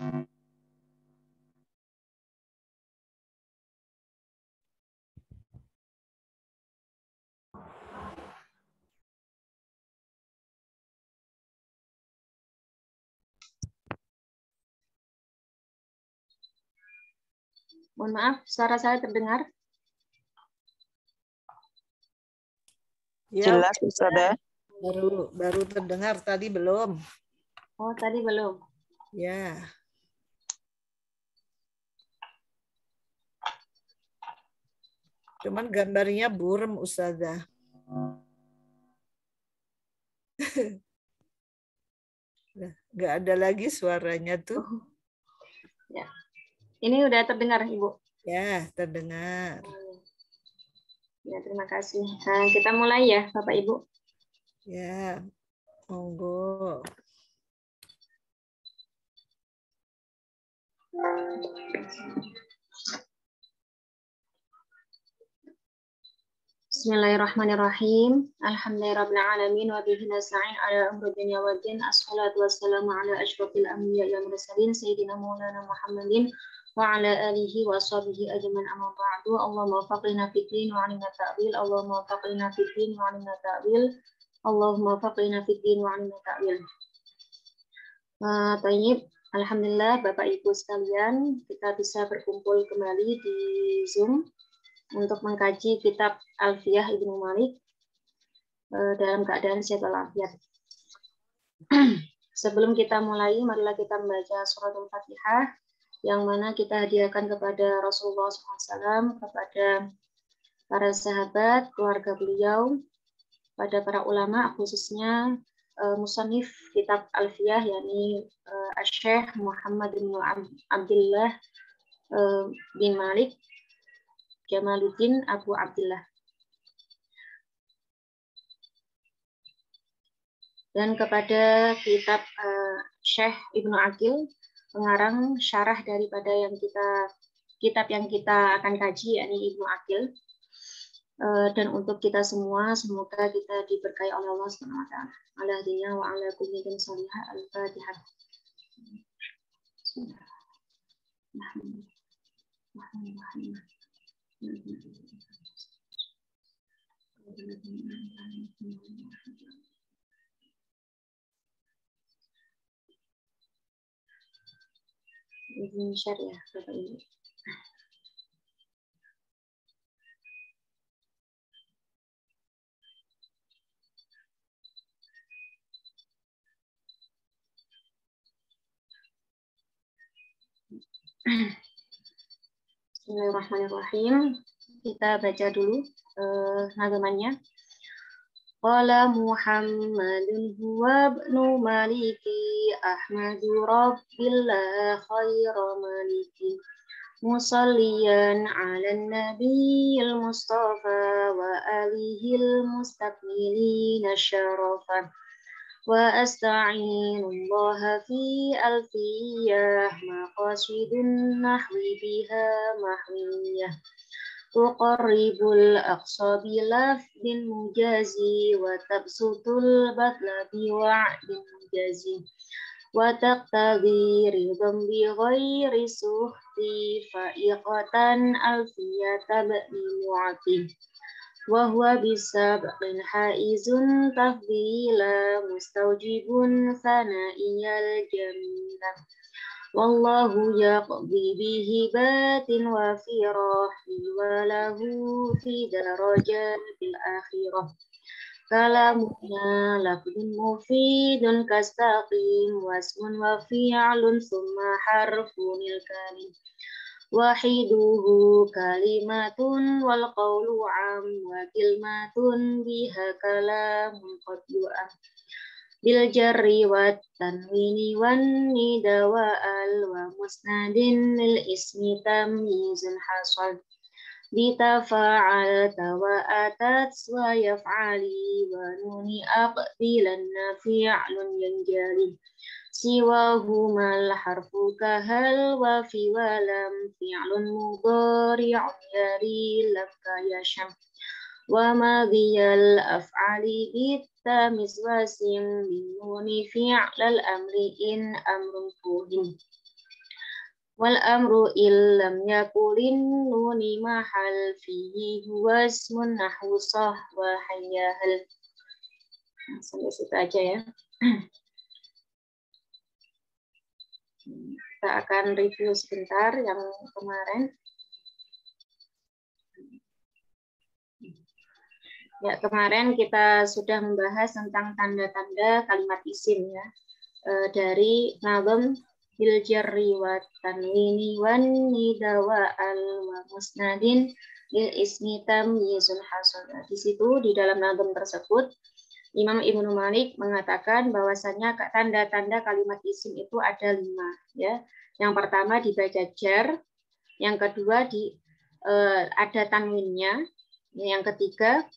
Mohon maaf, suara saya terdengar? Ya, jelas Ustazah. Baru terdengar, tadi belum. Oh, tadi belum. Ya. Cuman gambarnya burem, Ustazah. Nggak ada lagi suaranya tuh. Oh. Ya. Ini udah terdengar, Ibu? Ya, terdengar. Ya, terima kasih. Nah, kita mulai ya, Bapak Ibu. Ya, monggo. Bismillahirrahmanirrahim. Alhamdulillahirrahmanirrahim. Wa bihi nasta'in ala umri dunya wa din. Assalatu wassalamu ala asyrafil anbiya wal mursalin sayyidina Maulana Muhammadin wa ala alihi wa sahbihi ajmain, amma ba'du. Allahumma faqihna fid din wa 'allimna ta'wil. Allahumma faqihna fid din wa 'allimna ta'wil. Allahumma faqihna fid din wa 'allimna ta'wil. Tayyib. Alhamdulillah Bapak Ibu sekalian, kita bisa berkumpul kembali di Zoom untuk mengkaji kitab Alfiyah Ibnu Malik dalam keadaan sehat walafiat. Sebelum kita mulai, marilah kita membaca surat Al-Fatihah yang mana kita hadiahkan kepada Rasulullah SAW, kepada para sahabat, keluarga beliau, pada para ulama, khususnya musannif kitab Alfiyah, yakni Syekh Muhammad bin Abdullah bin Malik Jamaluddin Abu Abdullah. Dan kepada kitab Syekh Ibnu Aqil, pengarang syarah daripada kitab yang kita akan kaji, yakni Ibnu Aqil. Dan untuk kita semua, semoga kita diberkahi oleh Allah Subhanahu wa taala. Ala hadinya wa ala kulli salihah. Al-Fatihah. Bismillahirrahmanirrahim. Izin share ya, Bapak Ibu. Bismillahirrahmanirrahim. Kita baca dulu nagamanya. Qala Muhammadun huwa ibnu Maliki Ahmadu Rabbillah khairu maliki musalliyan ala nabiyil mustafa wa alihil mustakmilina syarafa wa asta'inullaha fi alfiyah maqasidun nahwi biha mahwiyah tuqarribul aqsa bilafdin mujazi wa tabsutul batla biwa'din mujazi wa taqtadi ridham bi ghairi suhti fa'iqatan alfiyata ba'ni mu'ati wa huwa bisabqin haizun tafdila mustawjibun sana'iyal jamilah. Wallahu yaqdi bihi batin wa firahi wa lahu fi darajatil akhirah. Kalamuna lafdun mufidun kastaqim wasmun wa fi'lun summa harfunil kalim. Wahiduhu kalimatun wal qawlu am wa kilmatun biha kalamun qad yu'am. Bil jarri wat tanwini wan nida wa al wa musnadin lil ismi tamyizun hasal bitafa'al wa atat wa yaf'ali wa nuni aqbilan nafi'lun yanjali siwahumal harfu kahal wa fi walam fi'lun mudhari'un yari laka yasham wa madhiyal af'ali bittamis wasim binuni fi'lal amri in amrun fuhim Wal amru illam yakulin nuni mahal fihi huwa ismun nahwu sah wa hayyahal. Sampai situ aja ya. Kita akan review sebentar yang kemarin. Ya, kemarin kita sudah membahas tentang tanda-tanda kalimat isim ya. Dari nazam bil jarri wa tanwini wan nida wa al wa musnadin lil ismi tamyizun hasan. Di situ di dalam nazam tersebut Imam Ibnu Malik mengatakan bahwasanya tanda-tanda kalimat isim itu ada 5 ya. Yang pertama dibaca jar, yang kedua ada tanwinnya, yang ketiga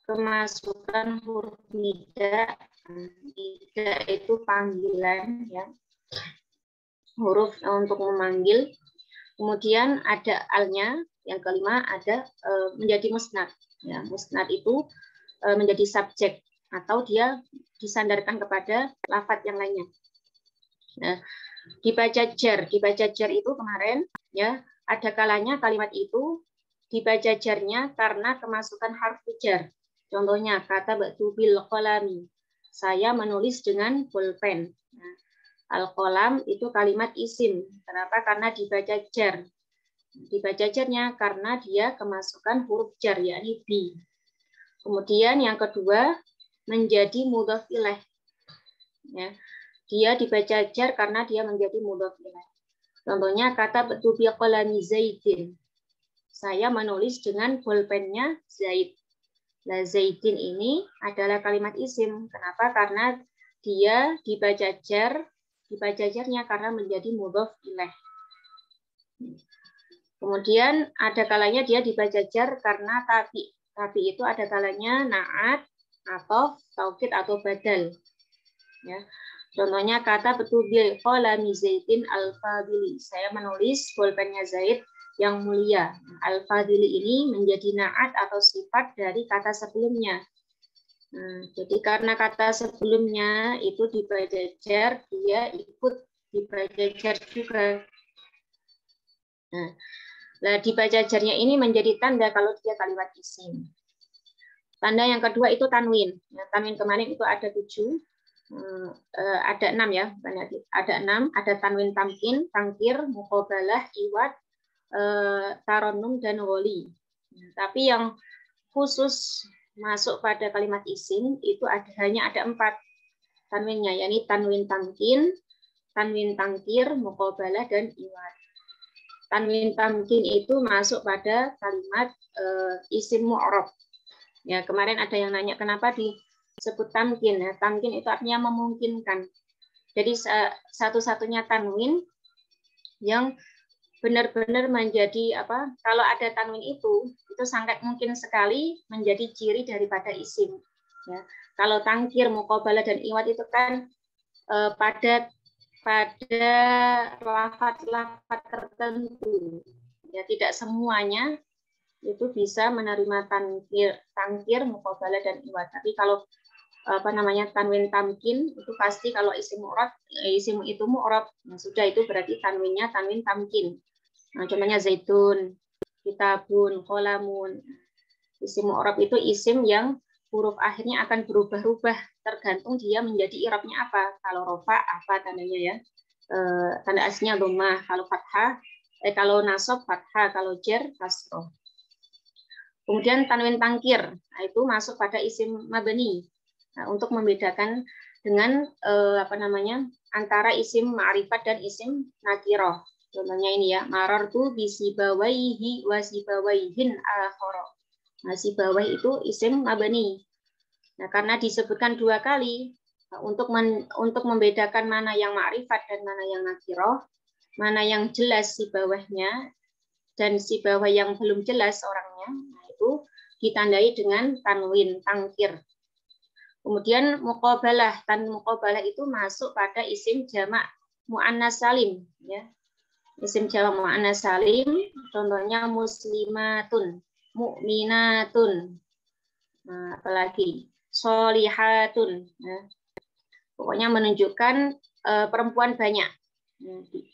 kemasukan huruf nida. Nida itu panggilan ya, huruf untuk memanggil. Kemudian ada alnya, yang kelima ada menjadi musnad ya. Musnad itu menjadi subjek atau dia disandarkan kepada lafadz yang lainnya. Nah, dibaca jar itu kemarin ya, ada kalanya kalimat itu dibaca jarnya karena kemasukan harfu jar. Contohnya kata batu bil qalami, saya menulis dengan pulpen. Nah, al-qalam itu kalimat isim. Kenapa? Karena dibaca jar. Dibaca jarnya karena dia kemasukan huruf jar, yakni bi. Kemudian yang kedua menjadi mudhof ilaih. Ya, dia dibaca jar karena dia menjadi mudhof ilaih. Contohnya kata batu bil qalami Zaidin, saya menulis dengan pulpennya Zaid. Nah, Zaidin ini adalah kalimat isim. Kenapa? Karena dia dibaca jarnya karena menjadi mudhof ilaih. Kemudian ada kalanya dia dibaca jar karena tabi. Tabi itu ada kalanya naat atau taukid atau badal. Ya. Contohnya kata betul bil qalami Zaidin al-fadili. Saya menulis pulpennya Zaid yang mulia. Al-fadili ini menjadi naat atau sifat dari kata sebelumnya. Nah, jadi karena kata sebelumnya itu dibaca jar, dia ikut dibaca jar juga. Nah, dibaca jarnya ini menjadi tanda kalau dia kalimat isim. Tanda yang kedua itu tanwin. Nah, tanwin kemarin itu ada 7. Ada 6 ya, ada 6, ada tanwin tamkin, tangkir, muqabalah, iwat, taronum dan woli. Tapi yang khusus masuk pada kalimat isim itu hanya ada 4 tanwinnya, yakni tanwin tamkin, tanwin tangkir, muqabalah dan iwat. Tanwin tamkin itu masuk pada kalimat isim mu'rab. Ya, kemarin ada yang nanya kenapa disebut tamkin. Ya, tamkin itu artinya memungkinkan. Jadi satu-satunya tanwin yang benar-benar menjadi apa? Kalau ada tanwin itu sangat mungkin sekali menjadi ciri daripada isim. Ya. Kalau tangkir, muqabalah dan iwat itu kan pada lafaz-lafaz tertentu. Ya, tidak semuanya itu bisa menerima tangkir, muqabalah dan iwat. Tapi kalau tanwin tamkin itu pasti kalau isim itu mu'rab, nah, sudah itu berarti tanwinnya tanwin tamkin. Nah, contohnya zaitun, kitabun, qalamun. Isim mu'rab itu isim yang huruf akhirnya akan berubah-ubah tergantung dia menjadi i'rabnya apa. Kalau rofa apa tandanya ya? Tanda aslinya dhammah, kalau fathah kalau nasab fathah, kalau jar kasroh. Kemudian tanwin tangkir, nah, itu masuk pada isim mabni. Nah, untuk membedakan dengan antara isim ma'rifat dan isim nakiroh. Contohnya ini ya, marartu bisibawaihi wa sibawaihin akhara. Nah, sibawai itu isim mabni. Nah, karena disebutkan 2 kali, untuk membedakan mana yang ma'rifat dan mana yang nakiroh, mana yang jelas sibawahnya dan sibawah yang belum jelas orangnya, nah, itu ditandai dengan tanwin tangkir. Kemudian muqabalah, muqabalah itu masuk pada isim jamak muannas salim ya. Isim jamak muannas salim contohnya muslimatun, mukminatun. Nah, apalagi sholihatun ya. Pokoknya menunjukkan perempuan banyak.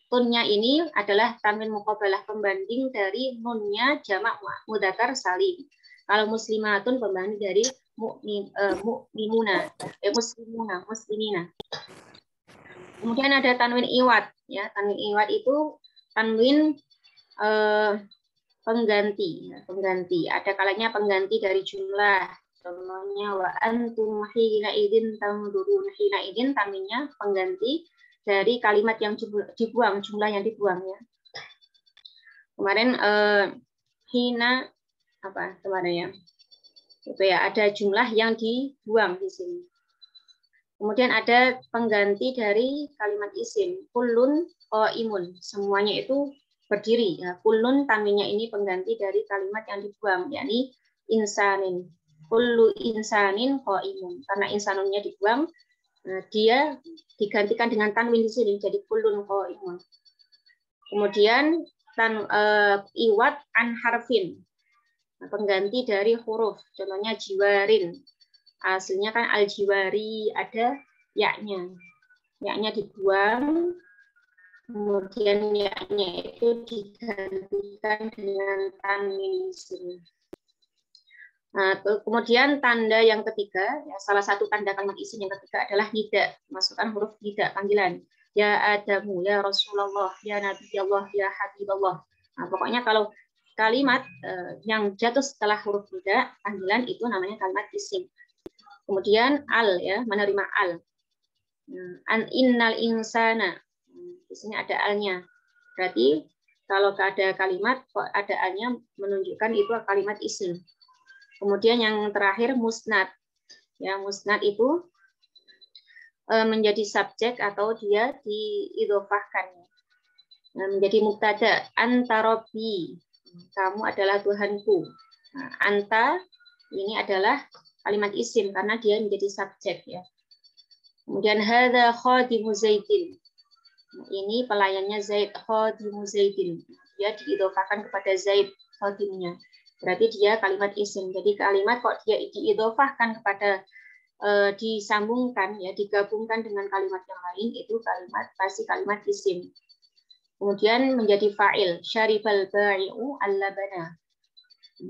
Tunnya ini adalah tanwin muqabalah, pembanding dari nunnya jamak mudzakkar salim. Kalau muslimatun pembanding dari muslimina. Kemudian ada tanwin iwad, ya. Tanwin iwad itu tanwin pengganti, ya, pengganti. Ada kalanya pengganti dari jumlah. Contohnya wa antum hina idin tamdurun. Hina idin tanwinnya pengganti dari kalimat yang dibuang, jumlah yang dibuang, ya. Kemarin hina apa kemarin ya? Itu ya, ada jumlah yang dibuang di sini. Kemudian ada pengganti dari kalimat isim, kullun qaimun. Semuanya itu berdiri. Ya. Kullun tanwinnya ini pengganti dari kalimat yang dibuang, yakni insanin. Kullu insanin qaimun. Karena insanunnya dibuang, dia digantikan dengan tanwin di sini, jadi kullun qaimun. Kemudian iwad an harfin. Pengganti dari huruf, contohnya jiwarin. Aslinya kan al-jiwari, ada yaknya. Yaknya dibuang, kemudian yaknya itu digantikan dengan tanwin di sini. Nah, kemudian tanda yang ketiga, ya, salah satu tanda kalimat isim yang ketiga adalah nida, masukkan huruf nida, panggilan. Ya Adamu, ya Rasulullah, ya Nabi Allah, ya Habibullah. Nah, pokoknya kalau kalimat yang jatuh setelah huruf nida, panggilan, itu namanya kalimat isim. Kemudian al, ya, menerima al. An innal insana. Di sini ada alnya. Berarti kalau ada kalimat kok ada alnya, menunjukkan itu kalimat isim. Kemudian yang terakhir musnad. Ya, musnad itu menjadi subjek atau dia diidhofahkan. Menjadi mubtada, anta robbi. Kamu adalah Tuhanku. Nah, anta ini adalah kalimat isim karena dia menjadi subjek, ya. Kemudian hadza khadimu Zaidin. Ini pelayannya Zaid, khadimu Zaidin. Dia diidhofahkan kepada Zaid, khadimnya. Berarti dia kalimat isim. Jadi kalimat kok dia diidhofahkan kepada disambungkan, ya, digabungkan dengan kalimat yang lain, itu kalimat pasti kalimat isim. Kemudian menjadi fa'il, syaribal ba'i'u al-labana.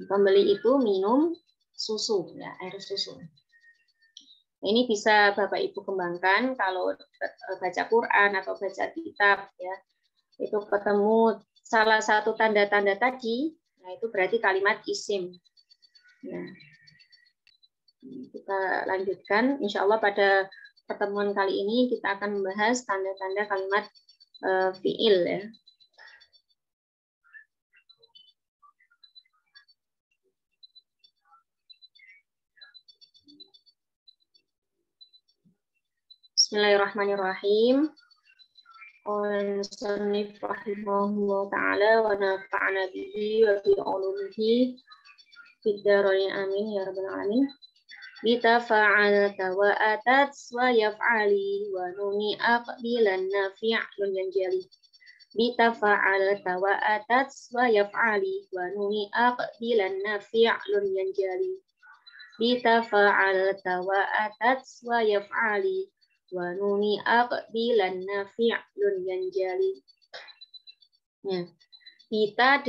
Pembeli itu minum susu, ya, air susu. Ini bisa Bapak Ibu kembangkan kalau baca Quran atau baca kitab, ya. Itu ketemu salah satu tanda-tanda tadi, nah itu berarti kalimat isim. Nah, kita lanjutkan. Insya Allah pada pertemuan kali ini kita akan membahas tanda-tanda kalimat fi'il, ya. Bismillahirrahmanirrahim. Al-Musannif rahimahullah ta'ala wa nafa'ana bihi wa bi ulumihi fid dharain amin ya rabbal alamin. Bitafa'alata wa atat wa yaf'ali wa nuni aqbilan nafi'lun yanjali. Bitafa'alata wa atat wa yaf'ali wa nuni aqbilan nafi'lun yanjali. Bitafa'alata wa atat wa yaf'ali wa nuni aqbilan nafi'lun yanjali. Ya. Bita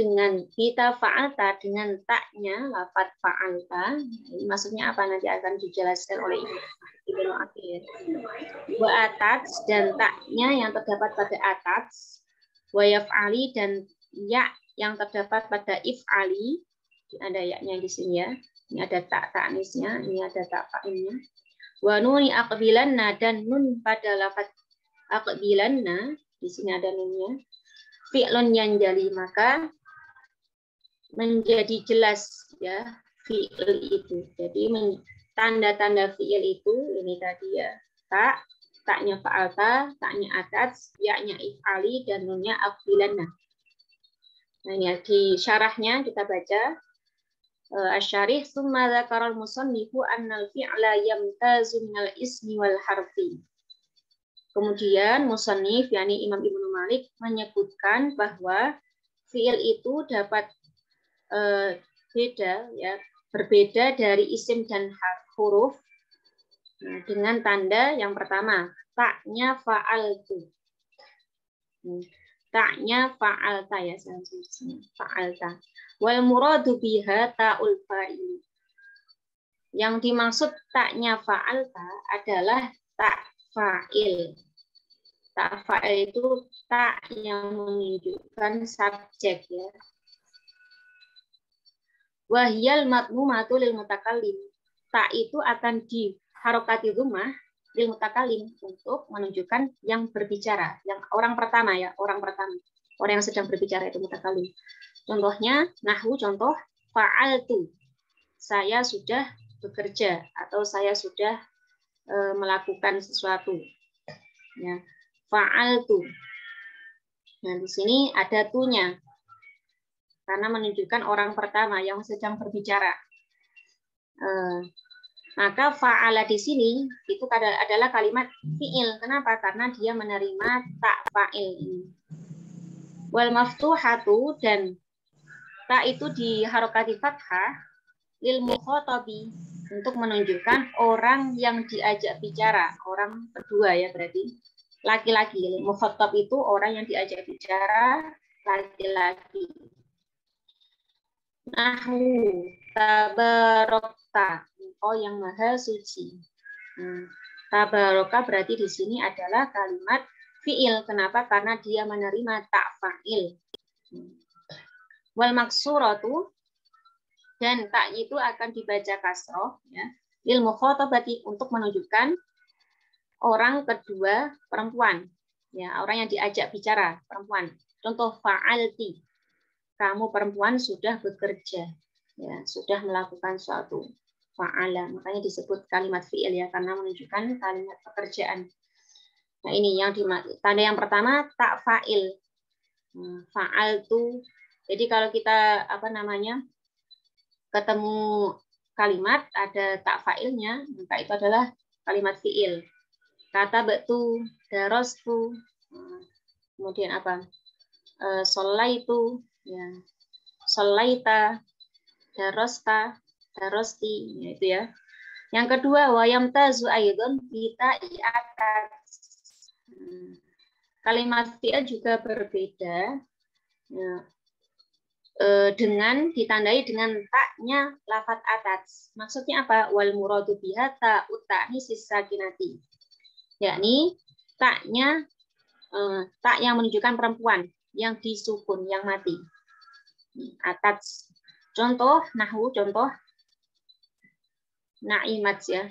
fa'alta dengan taknya lafaz fa'alta. Ini maksudnya apa, nanti akan dijelaskan oleh Ibnu Athir. Wa atats, dan taknya yang terdapat pada atats. Wa yaf'ali, dan ya yang terdapat pada if'ali. Ada yaknya di sini, ya. Ini ada tak ta'nisnya, ini ada tak fa'ilnya. Wa nuni aqbilanna, dan nun pada lafaz aqbilanna, di sini ada nunnya. Fi'lun yanjali, maka menjadi jelas, ya, fi'il itu. Jadi tanda-tanda fi'il itu ini tadi, ya, taknya fa'alta, taknya atats, yaknya if'ali, dan nunnya aqbilanna. Nah, ini di syarahnya kita baca. Asy-syarih summa dzakara al-musannifu annal fi'la yamtazu minal ismi wal harfi. Kemudian musannif, yakni Imam Ibnu Malik, menyebutkan bahwa fi'il itu dapat beda, ya, berbeda dari isim dan huruf dengan tanda yang pertama, taknya fa'altu. Ta'nya fa'alta ya selanjutnya. Fa'alta. Wal muradu biha ta'ul fa'il. Yang dimaksud ta'nya fa'alta adalah tak fa'il. Tak fa'il itu tak yang menunjukkan subjek ya. Wahyal matmumatu lil mutakallim. Tak itu akan diharokati rumah lil mutakallim untuk menunjukkan yang berbicara, yang orang pertama ya, orang pertama. Orang yang sedang berbicara itu mutakallim. Contohnya nahwu contoh fa'altu. Saya sudah bekerja atau saya sudah melakukan sesuatu. Ya. Fa'altu. Nah, di sini ada tunya. Karena menunjukkan orang pertama yang sedang berbicara. Maka fa'ala di sini itu adalah kalimat fi'il. Kenapa? Karena dia menerima tak fa'il ini. Wal maftuhatu, dan tak itu diharokati fathah lil mukhatabi untuk menunjukkan orang yang diajak bicara, orang kedua ya berarti laki-laki. Mukhatab itu orang yang diajak bicara laki-laki. Nahwu tabarokta, engkau yang maha suci. Tabaroka berarti di sini adalah kalimat fi'il. Kenapa? Karena dia menerima tak fa'il. Wal maksuratu, dan tak itu akan dibaca kasroh ya, lil mukhatabati untuk menunjukkan orang kedua perempuan ya, orang yang diajak bicara perempuan. Contoh fa'alti, kamu perempuan sudah bekerja ya, sudah melakukan suatu. Fa'ala, makanya disebut kalimat fi'il ya, karena menunjukkan kalimat pekerjaan. Nah ini yang tanda yang pertama tak fa'il. Fa'altu. Jadi kalau kita ketemu kalimat ada tak fa'ilnya, maka itu adalah kalimat fi'il. Kata betu, darostu, kemudian apa? Solaitu, ya. Solaita, darosta, darosti, ya, itu ya. Yang kedua, wayam tazu aidon kita iatat. Kalimat fi'il juga berbeda. Ya. Dengan ditandai dengan taknya lafat atas. Maksudnya apa? Wal muradu biha ta'ut ta'nisis sakinati. Yakni taknya tak yang menunjukkan perempuan yang disukun, yang mati. Atas. Contoh nahwu, contoh na'imat ya.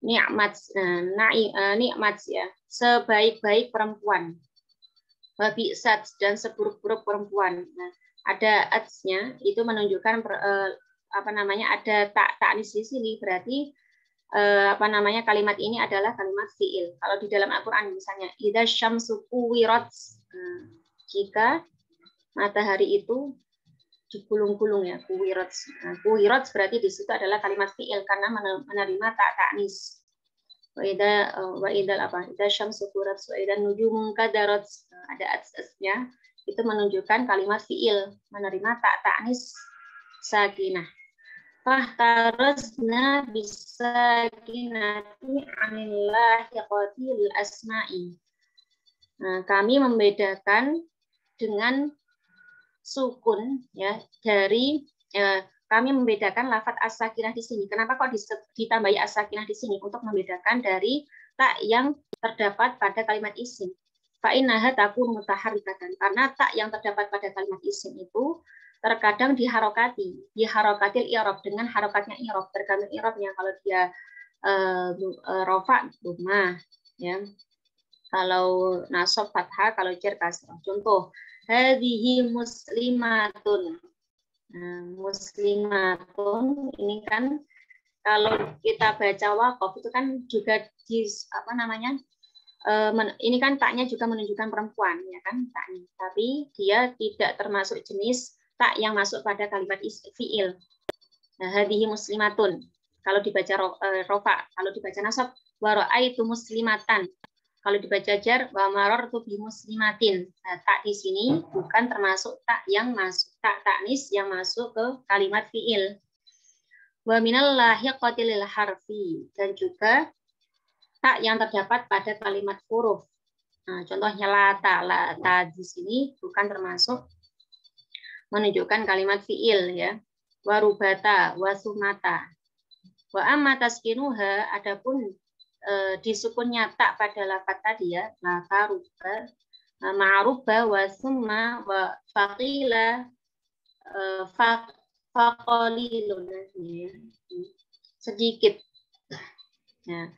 Nikmat ya. Sebaik-baik perempuan. Wabi'sat, dan seburuk-buruk perempuan. Nah, ada atsnya itu menunjukkan ada ta'nis di sini, berarti kalimat ini adalah kalimat fi'il. Kalau di dalam Al-Qur'an misalnya idza syamsu kuwirat, jika matahari itu digulung-gulung ya, kuwirat. Nah, kuwirat berarti di situ adalah kalimat fi'il karena menerima ta'nis. Wa idal idza syamsu kuwirat wa idan nujumu kadarat, ada atsnya itu menunjukkan kalimat fi'il menerima ta'nis sakinah. Fahtarazna bisakinati anillahi qatil asma'i. Nah, kami membedakan dengan sukun ya dari kami membedakan lafadz as-sakinah di sini. Kenapa kok ditambahi as-sakinah di sini? Untuk membedakan dari tak yang terdapat pada kalimat isim. Fa innaha takun mutaharrikatan. Karena tak yang terdapat pada kalimat isim itu terkadang diharokatil i'rab dengan harokatnya i'rab, tergantung i'rabnya. Kalau dia rofa dhammah ya. Kalau nasab fathah, kalau jar kasrah. Contoh hadhihi muslimatun. Nah, muslimatun ini kan kalau kita baca waqaf itu kan juga ini kan taknya juga menunjukkan perempuan ya kan taknya, tapi dia tidak termasuk jenis tak yang masuk pada kalimat fi'il. Nah, hadhihi muslimatun kalau dibaca rofa, kalau dibaca nasab wa ra'aitu muslimatan. Kalau dibaca jar wa marartu bi muslimatin. Nah, tak di sini bukan termasuk tak yang masuk tak taknis yang masuk ke kalimat fi'il. Wa minal lahiqatil harfi, dan juga tak yang terdapat pada kalimat huruf. Nah, contohnya lata di sini bukan termasuk menunjukkan kalimat fiil ya. Warubata, wasumata. Wa amma taskinuha, adapun disukunnya tak pada lafaz tadi ya, lata ruba, ma'ruba wa summa wa faqila faqalilun, sedikit. Ya.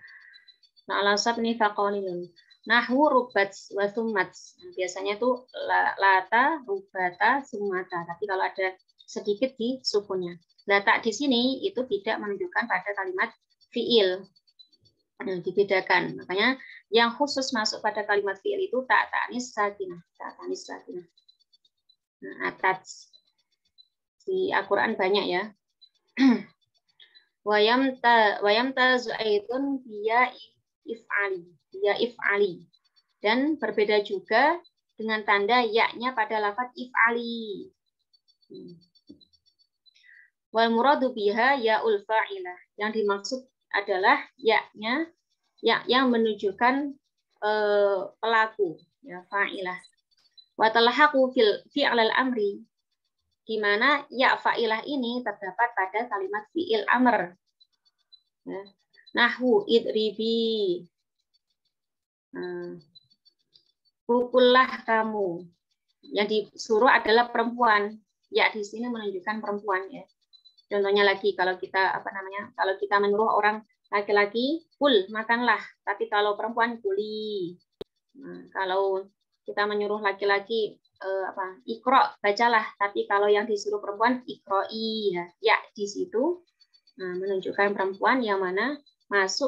Nah, alasab ini faqalilun. Nahwu rubat wa summat. Biasanya tuh lata, rubata, sumata. Tapi kalau ada sedikit di sukunnya. Lata di sini itu tidak menunjukkan pada kalimat fiil. Nah, dibedakan. Makanya yang khusus masuk pada kalimat fiil itu tak tanis sakinah. Tak tanis sakinah. Nah, atas di Al-Quran banyak ya. Wayam tazu'aitun biya if'ali. Dan berbeda juga dengan tanda ya-nya pada lafaz if'ali. Wal muradu biha ya'ul fa'ilah. Yang dimaksud adalah ya-nya yang menunjukkan pelaku, ya, fa'ilah. Wa talhaqu fi'lal amri, di mana ya fa'ilah ini terdapat pada kalimat fi'il amr. Ya. Nahwu idribi. Pukullah kamu. Yang disuruh adalah perempuan. Ya di sini menunjukkan perempuan ya. Contohnya lagi kalau kita kalau kita menyuruh orang laki-laki, kul makanlah. Tapi kalau perempuan kuli. Nah, kalau kita menyuruh laki-laki ikro bacalah. Tapi kalau yang disuruh perempuan ikroi ya di situ menunjukkan perempuan yang mana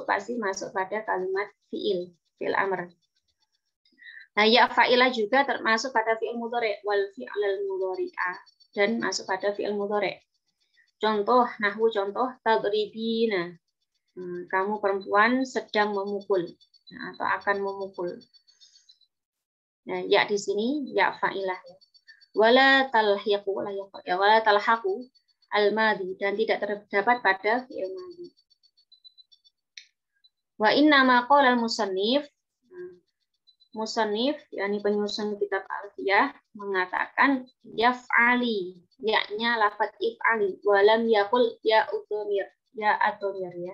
pasti masuk pada kalimat fi'il amr. Nah, ya fa'ilah juga termasuk pada fi'il mudhari' wal fi'lal mudhari'ah dan masuk pada fi'il mudhari'. Contoh, nahwu contoh tadribina. Kamu perempuan sedang memukul atau akan memukul. Nah, ya di sini ya fa'ilah. Wala talhaqu al-madhi, dan tidak terdapat pada fi'il madhi. Wa inna ma qala al-musannif, yakni penyusun kitab Alfiyah, mengatakan yaf'ali, yaknya lafaz if'ali, walam yaqul ya udhamir, ya adhamir ya.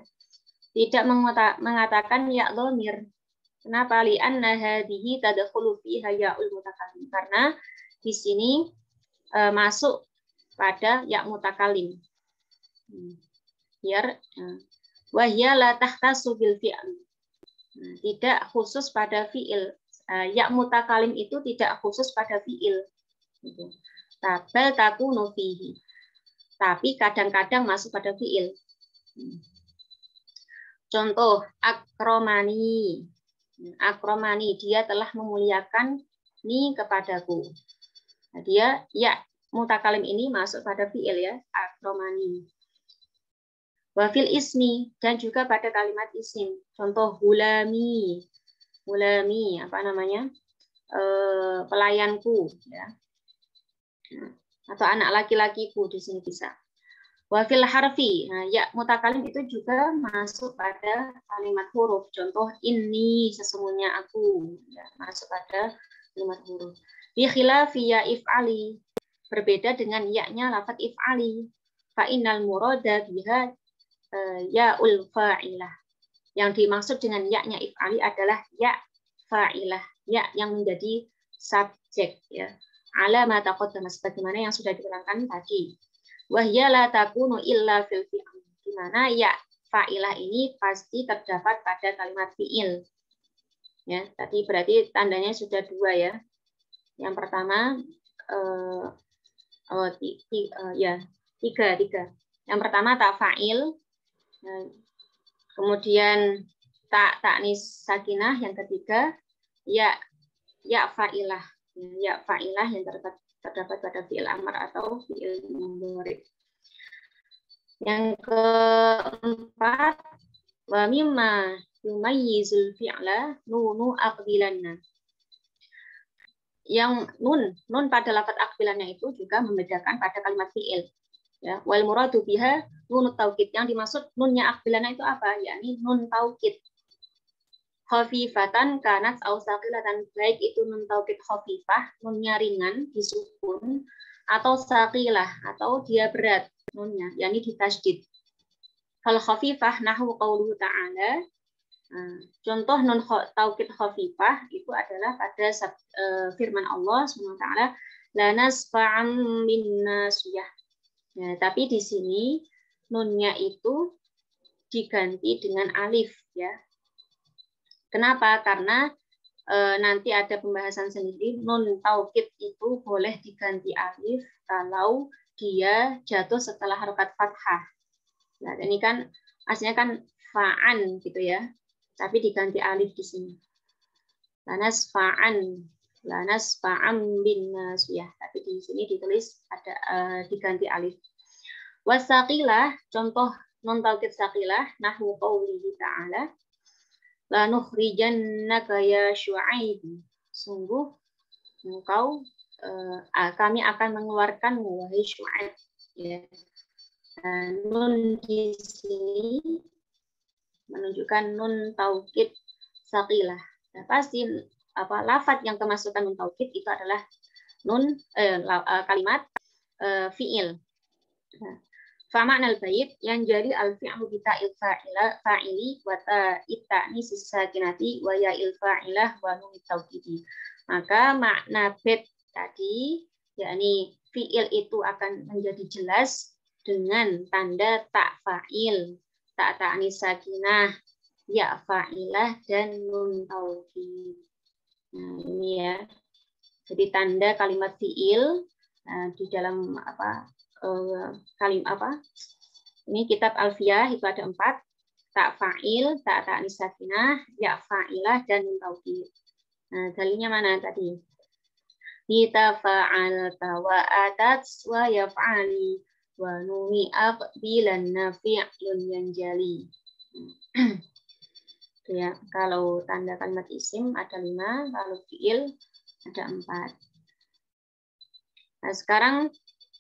Tidak mengatakan ya dhamir. Kenapa? Li'anna hadhihi tadkhulu fiha ya'ul mutakallim. Karena di sini masuk pada ya mutakalim. Biar wahya la tahtasu bil fi'l. Tidak khusus pada fi'il. Ya mutakalim itu tidak khusus pada fi'il. Tabal takunu fihi. Tapi kadang-kadang masuk pada fi'il. Contoh akromani. Akromani, dia telah memuliakan ni kepadaku. Nah, dia ya mutakalim ini masuk pada fi'il ya, akromani. Wafil ismi, dan juga pada kalimat isim. Contoh hulami. Hulami, pelayanku ya. Atau anak laki-lakiku di sini bisa. Wafil harfi, nah, ya mutakalim itu juga masuk pada kalimat huruf. Contoh ini sesungguhnya aku, ya, masuk pada kalimat huruf. Bi khilafi ya if'ali, berbeda dengan ya-nya lafaz if'ali. Fa innal murada biha ya'ul fa'ilah. Yang dimaksud dengan ya-nya if'ali adalah ya fa'ilah, ya yang menjadi subjek ya. Ala ma taqaddama, sebagaimana yang sudah diterangkan tadi. Wahya la takunu illa fil fi'il, di mana ya fa'ilah ini pasti terdapat pada kalimat fi'il. Ya, tadi berarti tandanya sudah dua ya. Yang pertama tiga. Yang pertama tak fa'il, kemudian tak ta'nis sakinah, yang ketiga ya fa'ilah. Ya fa'ilah yang terdapat pada fi'il amr atau fi'il mudhari'. Yang keempat, wa mimma yumayyizul fi'la nunu aqbilanna. Yang nun pada lafaz aqbilannya itu juga membedakan pada kalimat fi'il. Ya, wal muradu biha nunut taukid. Yang dimaksud nunnya aqbilannya itu apa? Yakni nun taukid. khafifatan kanat au saqilatan, baik itu nun taukid khafifah, nunnya ringan disukun, atau saqilah, atau dia berat nunnya, yakni ditasydid. Kalau khafifah nahwu qauluhu ta'ala, contoh nun taukid khafifah itu adalah pada firman Allah SWT, la nasfa'an bin nasiyah. Ya, tapi di sini nunnya itu diganti dengan alif, ya. Kenapa? Karena nanti ada pembahasan sendiri, nun taukid itu boleh diganti alif kalau dia jatuh setelah harokat fathah. Nah, ini kan aslinya kan fa'an gitu ya, tapi diganti alif di sini. Lanas fa'an bin nasiyah, tapi di sini ditulis ada diganti alif. Wasaqilah, contoh non taukid saqilah, nahwu qaulihi ta'ala, la nukhrijannaka ya Syu'aib, sungguh engkau kami akan mengeluarkanmu wahai Syu'aib, ya. Nun di sini menunjukkan nun taukid saqilah. Nah, pasti lafaz yang kemasukan nun taukid itu adalah nun kalimat fi'il. Nah, Fama'nal bait yang jadi al-fi'lu bi ta'il fa'ili wa ta'it ta'nis sakinati wa ya'il fa'ilah wa nun taukidi. Maka makna bait tadi yakni fi'il itu akan menjadi jelas dengan tanda tak fa'il, tak ta'nis sakinah, ya fa'ilah dan nun taukid. Nah, ini ya. Jadi tanda kalimat fi'il di dalam ini kitab Alfiyah itu ada 4, tak fa'il, tak ta'nis sakinah, ya fa'ilah dan nun taukid. Nah, dalilnya mana tadi? Kita fa'alta wa atat wa yaf'ali wa numi'ab bilan nafi'lun yanjali. Ya, kalau tanda kalimat isim ada 5, kalau fi'il ada 4. Nah, sekarang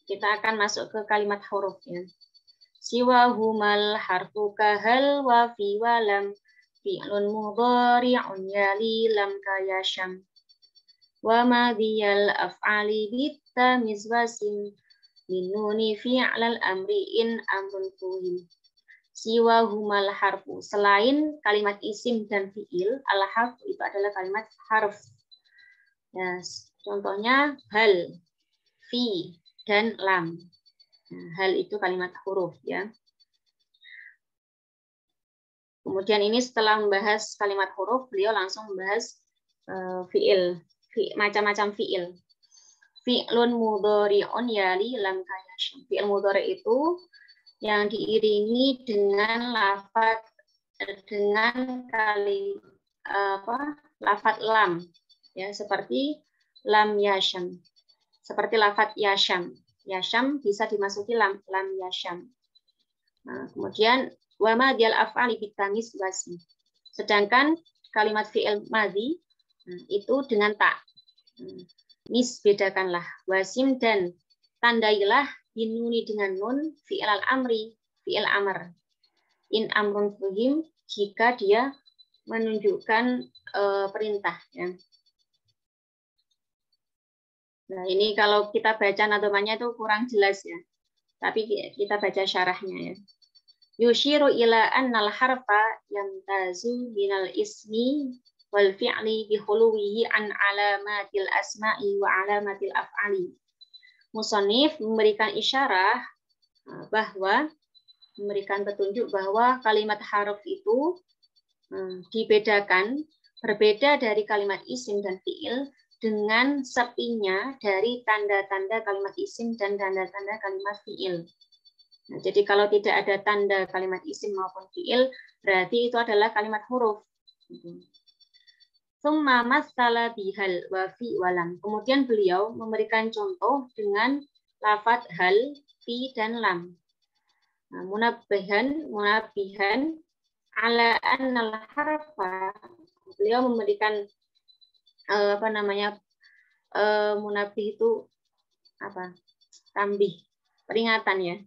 kita akan masuk ke kalimat huruf, ya. Siwa humal harfu kahal wa fi wa lam fi'lun mudhari'un yali lam kayasham wa madhiyal af'ali bitta mizwasin min nuni fi'lal amri in amrun fuhim. Siwa humal harfu, selain kalimat isim dan fi'il, al-harfu itu adalah kalimat harf. Ya, contohnya hal, fi, dan lam. Nah, hal itu kalimat huruf, ya. Kemudian ini setelah membahas kalimat huruf, beliau langsung membahas fi'il, macam-macam fi'il. Fi'lun mudhari'un yali lam kayasham. Fi'il mudhari' itu yang diiringi dengan lafaz lafaz lam, ya, seperti lam yasham. Seperti lafaz yasham. Yasham bisa dimasuki lam yasham. Nah, kemudian wa madhiyal af'ali bitamis wasi. Sedangkan kalimat fi'il madhi itu dengan tak. Bedakanlah wasim dan tandailah binuni dengan nun fi'il al-amri, fi'il amr. In amrun fuhim, jika dia menunjukkan perintah, ya. Nah, ini kalau kita baca nadomanya itu kurang jelas, ya. Tapi kita baca syarahnya, ya. Yushiru ila annal harfa yamtazu minal ismi wal fi'li bihuluwihi an alamatil asma'i wa alamatil af'ali. Musonif memberikan isyarah bahwa, memberikan petunjuk bahwa kalimat harf itu dibedakan, berbeda dari kalimat isim dan fi'il dengan sepinya dari tanda-tanda kalimat isim dan tanda-tanda kalimat fi'il. Nah, jadi kalau tidak ada tanda kalimat isim maupun fi'il, berarti itu adalah kalimat huruf. Summa masala bihal wa fi walam. Kemudian beliau memberikan contoh dengan lafaz hal, fi, dan lam. Nah, munabbihan ala annal harfa. Beliau memberikan munabih itu tambih, peringatan, ya,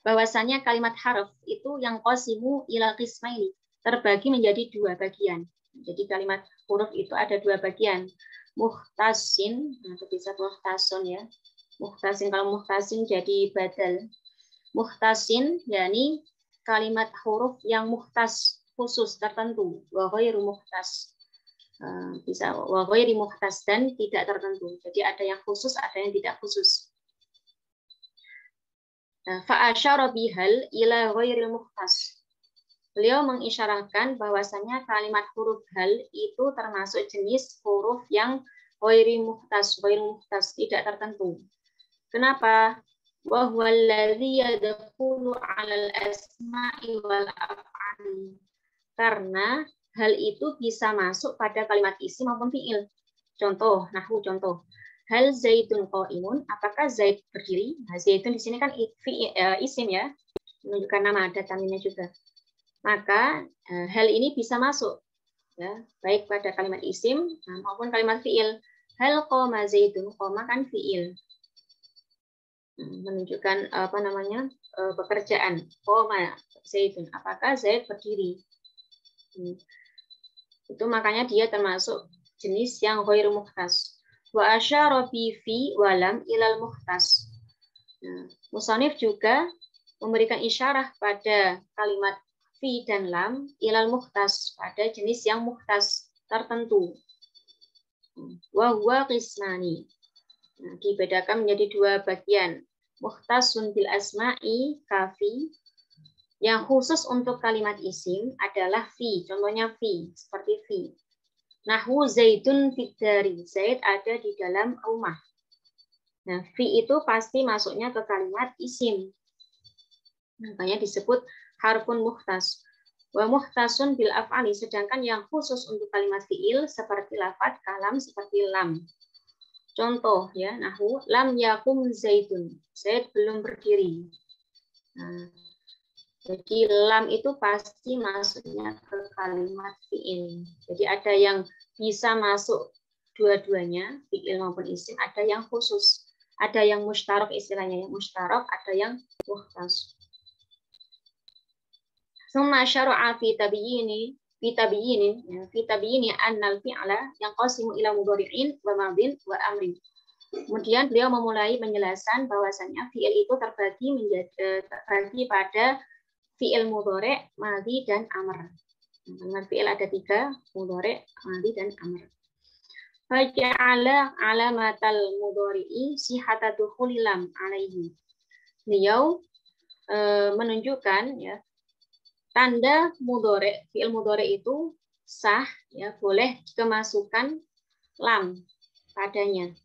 bahwasanya kalimat harf itu yang qasimu ila qismaini, terbagi menjadi 2 bagian. Jadi kalimat huruf itu ada dua bagian. Muhtasin, atau bisa muhtasun ya. Muhtasin, kalau muhtasin jadi badal. Muhtasin, yakni kalimat huruf yang muhtas, khusus, tertentu. Wa ghairu muhtas. Bisa wa ghairi muhtas, dan tidak tertentu. Jadi ada yang khusus, ada yang tidak khusus. Fa asyara bihal ila ghairil muhtas. Beliau mengisyaratkan bahwasanya kalimat huruf hal itu termasuk jenis huruf yang ghairi muhtas, tidak tertentu. Kenapa? Wa huwa alladzi yadkhulu 'alal asma'i wal af'ali. Karena hal itu bisa masuk pada kalimat isim maupun fi'il. Contoh, nahwu contoh. Hal zaidun qa'imun, apakah Zaid berdiri? Nah, zaidun di sini kan isim ya, menunjukkan nama, ada tanwinnya juga. Maka hal ini bisa masuk ya, baik pada kalimat isim maupun kalimat fiil. Hal qoma zaidun, qoma kan fiil, menunjukkan apa namanya, pekerjaan. Qoma zaidun, apakah Zaid berdiri? Itu makanya dia termasuk jenis yang ghairu muhtas. Wa asyara fi walam ilal muhtas. Musannif juga memberikan isyarah pada kalimat fi dan lam ilal muhtas, pada jenis yang muhtas tertentu. Wa huwa qismani. Dibedakan menjadi dua bagian. Muhtasun bil asma'i kafi, yang khusus untuk kalimat isim adalah fi. Contohnya fi, seperti fi. Nahwu zaidun fid dari, Zaid ada di dalam rumah. Nah, fi itu pasti masuknya ke kalimat isim. Makanya disebut harfun muhtas. Wa muhtasun bil af'ali, sedangkan yang khusus untuk kalimat fi'il seperti lafadz kalam, seperti lam. Contoh ya, nahwu lam yakum zaidun, Zaid belum berdiri. Nah, jadi lam itu pasti masuknya ke kalimat fi'il. Jadi ada yang bisa masuk dua-duanya, fi'il maupun isim, ada yang khusus. Ada yang mustarak, istilahnya yang mustarak, ada yang muhtas. Summa syara'a fi tabyini annal fi'la yanqasimu ila mudhari'in wa madin wa amrin. Kemudian beliau memulai penjelasan bahwasannya fi'il itu terbagi pada fi'il mudhari', madhi, dan amr. Kalimat fi'il ada tiga, mudhari', madhi, dan amr. Faja'ala alamatal mudhari'i sihata dukhuli lam alaihi. Beliau menunjukkan ya, tanda mudhari', fi'il mudhari' itu sah ya, boleh kemasukan lam padanya.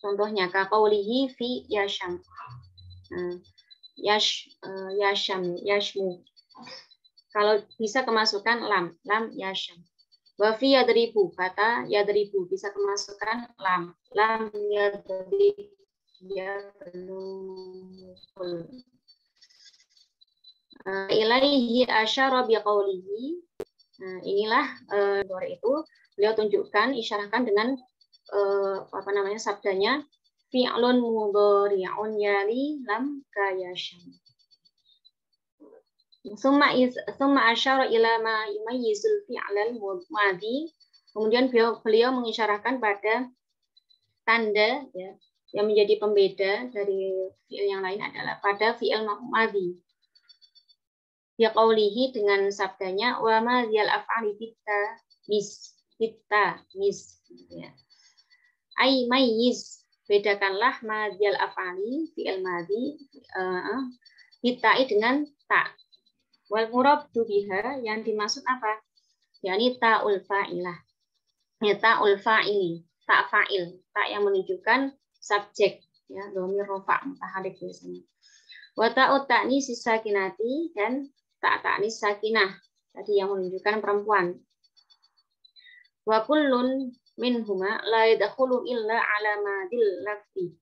Contohnya kaqaulihi fi yasham. Yashmu. Kalau bisa kemasukan lam yasham. Wa fi yadribu, kata yadribu bisa kemasukan lam yadribu, ilaihi asyara biqaulihi. Inilah itu beliau tunjukkan, isyarahkan dengan apa namanya, sabdanya fi'lun mudhari'un yali lam kayasham. Summa asyara ila ma yumayyizul fi'lal madhi. Kemudian beliau mengisyarahkan pada tanda ya, yang menjadi pembeda dari fi'il yang lain adalah pada fi'il madhi. Ya qaulihi, dengan sabdanya wa ma dzal af'ali bitta mis ya. Ai mayyiz, bedakanlah ma dzal af'ali fi'il madhi bitta'i dengan ta. Wal muradu biha, yang dimaksud apa? yakni ta'ul fa'ilah. Ya, ta'ul fa'ili, ta fa'il, ta yang menunjukkan subjek ya, dhamir rafa' mutaharrik biasanya. Wa ta'ut ta'nis sakinati, dan ta'nis sakinah tadi yang menunjukkan perempuan. Wa kullun minhuma la yadkhulu illa ala madil lafzi.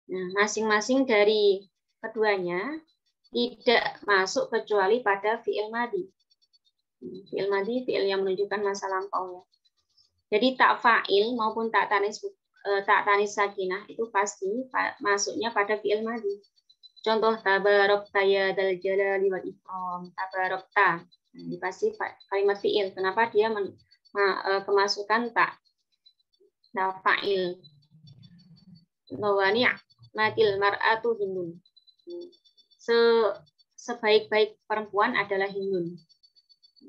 Nah, masing-masing dari keduanya tidak masuk kecuali pada fi'il madhi. Fi'il madhi, fi'il yang menunjukkan masa lampau ya. Jadi tak fa'il maupun tak tanis sakinah itu pasti masuknya pada fi'il madhi. Contoh tabarokta ya dal jalali wal ikram, tabarokta. Ini pasti kalimat fi'il. Kenapa dia kemasukan tak? Nah, fa'il. Nawani' matil mar'atu hindun. Sebaik-baik perempuan adalah hindun.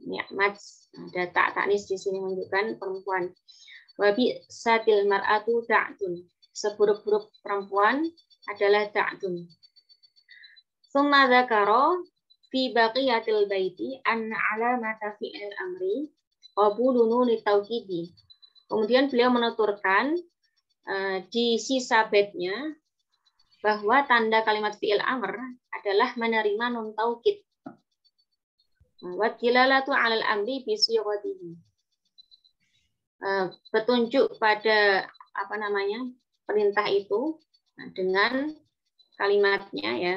Ni'mat, ada tak taknis di sini menunjukkan perempuan. Wabi satil mar'atu da'dun. Seburuk-buruk perempuan adalah da'dun. Summa dzakara fi baqiyatil baiti an alamata fi'il amri qabulu nun taukidi. Kemudian beliau menuturkan di sisa baitnya bahwa tanda kalimat fi'il amr adalah menerima nun taukid. Wa dilalatu 'alal amri bi sighatihi. Petunjuk pada perintah itu dengan kalimatnya ya.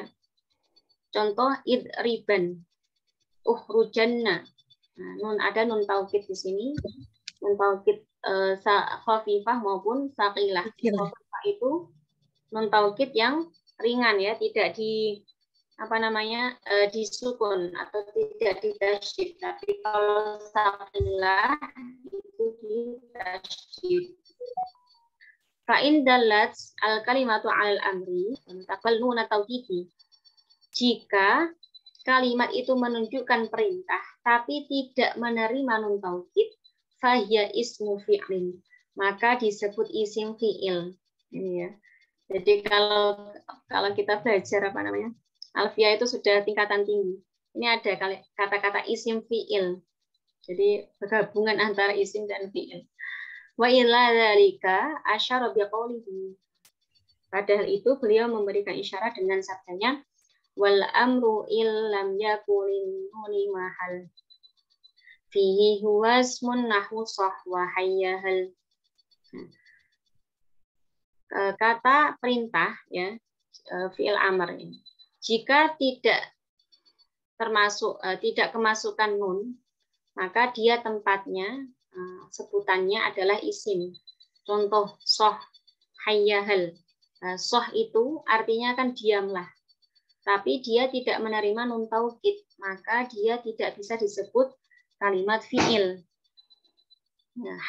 Contoh idriban, ukhrujanna. Nun ada nun taukid di sini. Nun taukid khafifah maupun saqilah. Khafifah itu nun taukid yang ringan ya, tidak di disukun atau tidak ditasydid. Tapi kalau saqilah itu ditasydid. Fa in dallat al kalimatu 'alal amri taqal nun taukidi. Jika kalimat itu menunjukkan perintah tapi tidak menerima nun taukid, fahiya ismu fi'lin, maka disebut isim fi'il. Ini ya. Jadi kalau kita belajar alfiah itu sudah tingkatan tinggi. Ini ada kata-kata isim fi'il. Jadi gabungan antara isim dan fi'il. Wa illa dzalika asyara biqaulihi. Padahal itu beliau memberikan isyarat dengan sabdanya wal amru illam yakulin nuni mahal fihi huwa ismun nahwu sah wa hayyahal. Kata perintah ya, fi'il amr ini. Jika tidak kemasukan nun, maka dia tempatnya sebutannya adalah isim. Contoh soh, hayyahal. Soh itu artinya kan diamlah. Tapi dia tidak menerima nun taukid, maka dia tidak bisa disebut kalimat fi'il.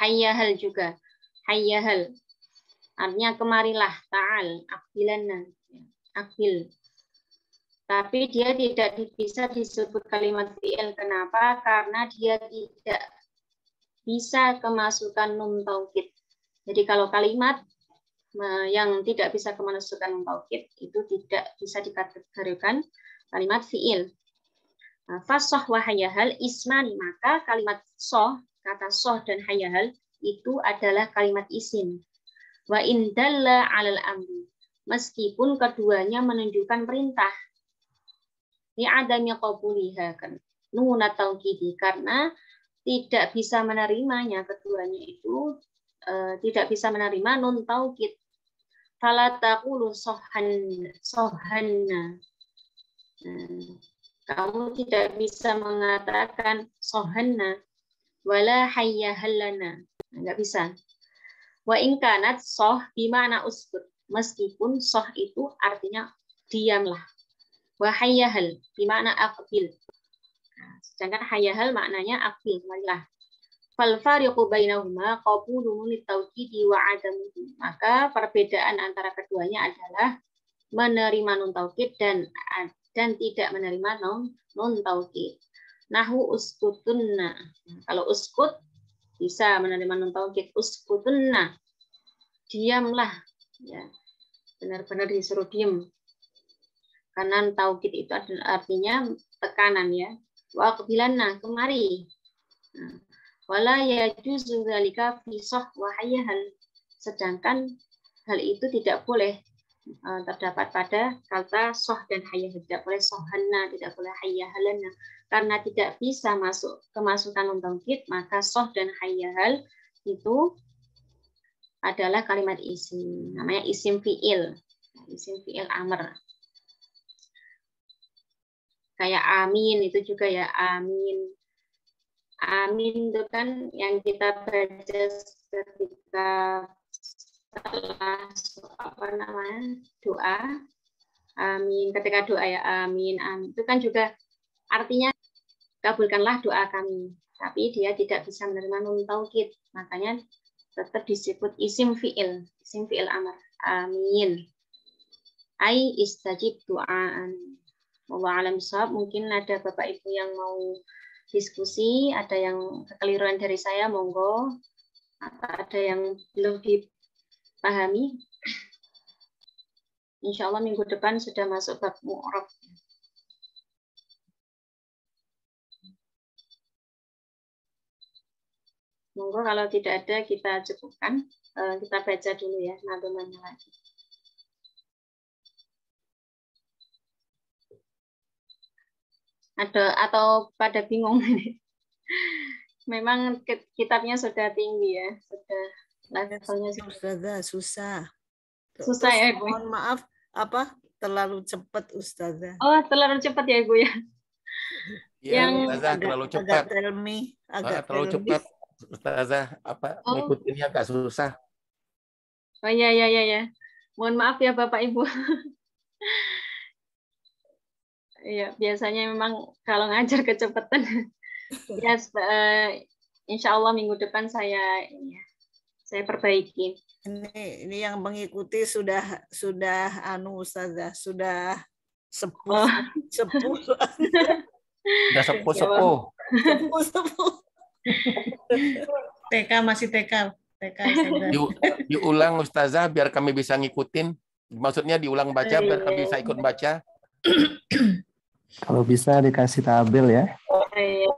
Hayyahal juga. Hayyahal. Artinya kemarilah, ta'al, akbilanna. Akbil. Tapi dia tidak bisa disebut kalimat fi'il. Kenapa? Karena dia tidak bisa kemasukan nun taukid. Jadi kalau kalimat yang tidak bisa kemasukan nun taukid itu tidak bisa dikategorikan kalimat fi'il. Fasoh wa hayyahal ismani, maka kalimat soh, kata soh dan hayyahal itu adalah kalimat isim. Wa indalla 'alal amri, meskipun keduanya menunjukkan perintah. Ni adami qabuliha kan nun taukidi, karena tidak bisa menerimanya keduanya itu tidak bisa menerima nun taukid. Fala taqulu sohanna. Kamu tidak bisa mengatakan sohanna wala hayyahallana. Enggak bisa. Wa in kanat soh bimana uskut. Meskipun soh itu artinya diamlah. Wa hayyahal bimana aqbil. Sedangkan hayyahal maknanya aqbil, marilah. Fal fariqu bainahuma qabulu nun taukidi wa adamuhu. Maka perbedaan antara keduanya adalah menerima nun taukid dan tidak menerima nun taukid. Nahu uskutunna. Kalau uskut bisa menerima nun taukid. Uskutunna. Diamlah. Ya. Benar-benar disuruh diam. Karena taukid itu artinya tekanan ya. Wa aqbilanna, kemari. Wala yajuzu dzalika fi soh wa hayyahal. Sedangkan hal itu tidak boleh terdapat pada kata soh dan hayyahal. Tidak boleh sohanna, tidak boleh hayyahalana. Karena tidak bisa kemasukan nun taukid, maka soh dan hayyahal itu adalah kalimat isim. Namanya isim fi'il. Isim fi'il amr. Kayak amin itu juga ya, amin. Amin itu kan yang kita baca ketika setelah doa. Amin, ketika doa ya amin, amin. Itu kan juga artinya kabulkanlah doa kami. Tapi dia tidak bisa menerima nun taukid, makanya tetap disebut isim fi'il amar. Amin. Ai istajib du'aan. Wallahu a'lam bishawab. Mungkin ada Bapak Ibu yang mau diskusi, ada yang kekeliruan dari saya, monggo. Ada yang belum dipahami. Insya Allah minggu depan sudah masuk bab mu'rab. Monggo kalau tidak ada kita cukupkan. Kita baca dulu ya nadomannya lagi. Atau pada bingung. Memang kitabnya sudah tinggi ya, sudah levelnya Ustazah susah. Susah ya, Ibu. Mohon maaf, terlalu cepat Ustazah. Oh, terlalu cepat ya, Ibu ya. Yang Ustazah terlalu cepat. Terlalu cepat. Ustazah ngikutinnya agak susah. Oh iya. Mohon maaf ya Bapak Ibu. Iya, biasanya memang kalau ngajar kecepatan. Ya, insya Allah minggu depan saya perbaiki. Ini yang mengikuti sudah Ustazah, sudah sepuh. Sudah sepuh. TK masih TK. Diulang Ustazah biar kami bisa ngikutin. Maksudnya diulang baca biar kami bisa ikut baca. Kalau bisa dikasih tabel ya. Iya.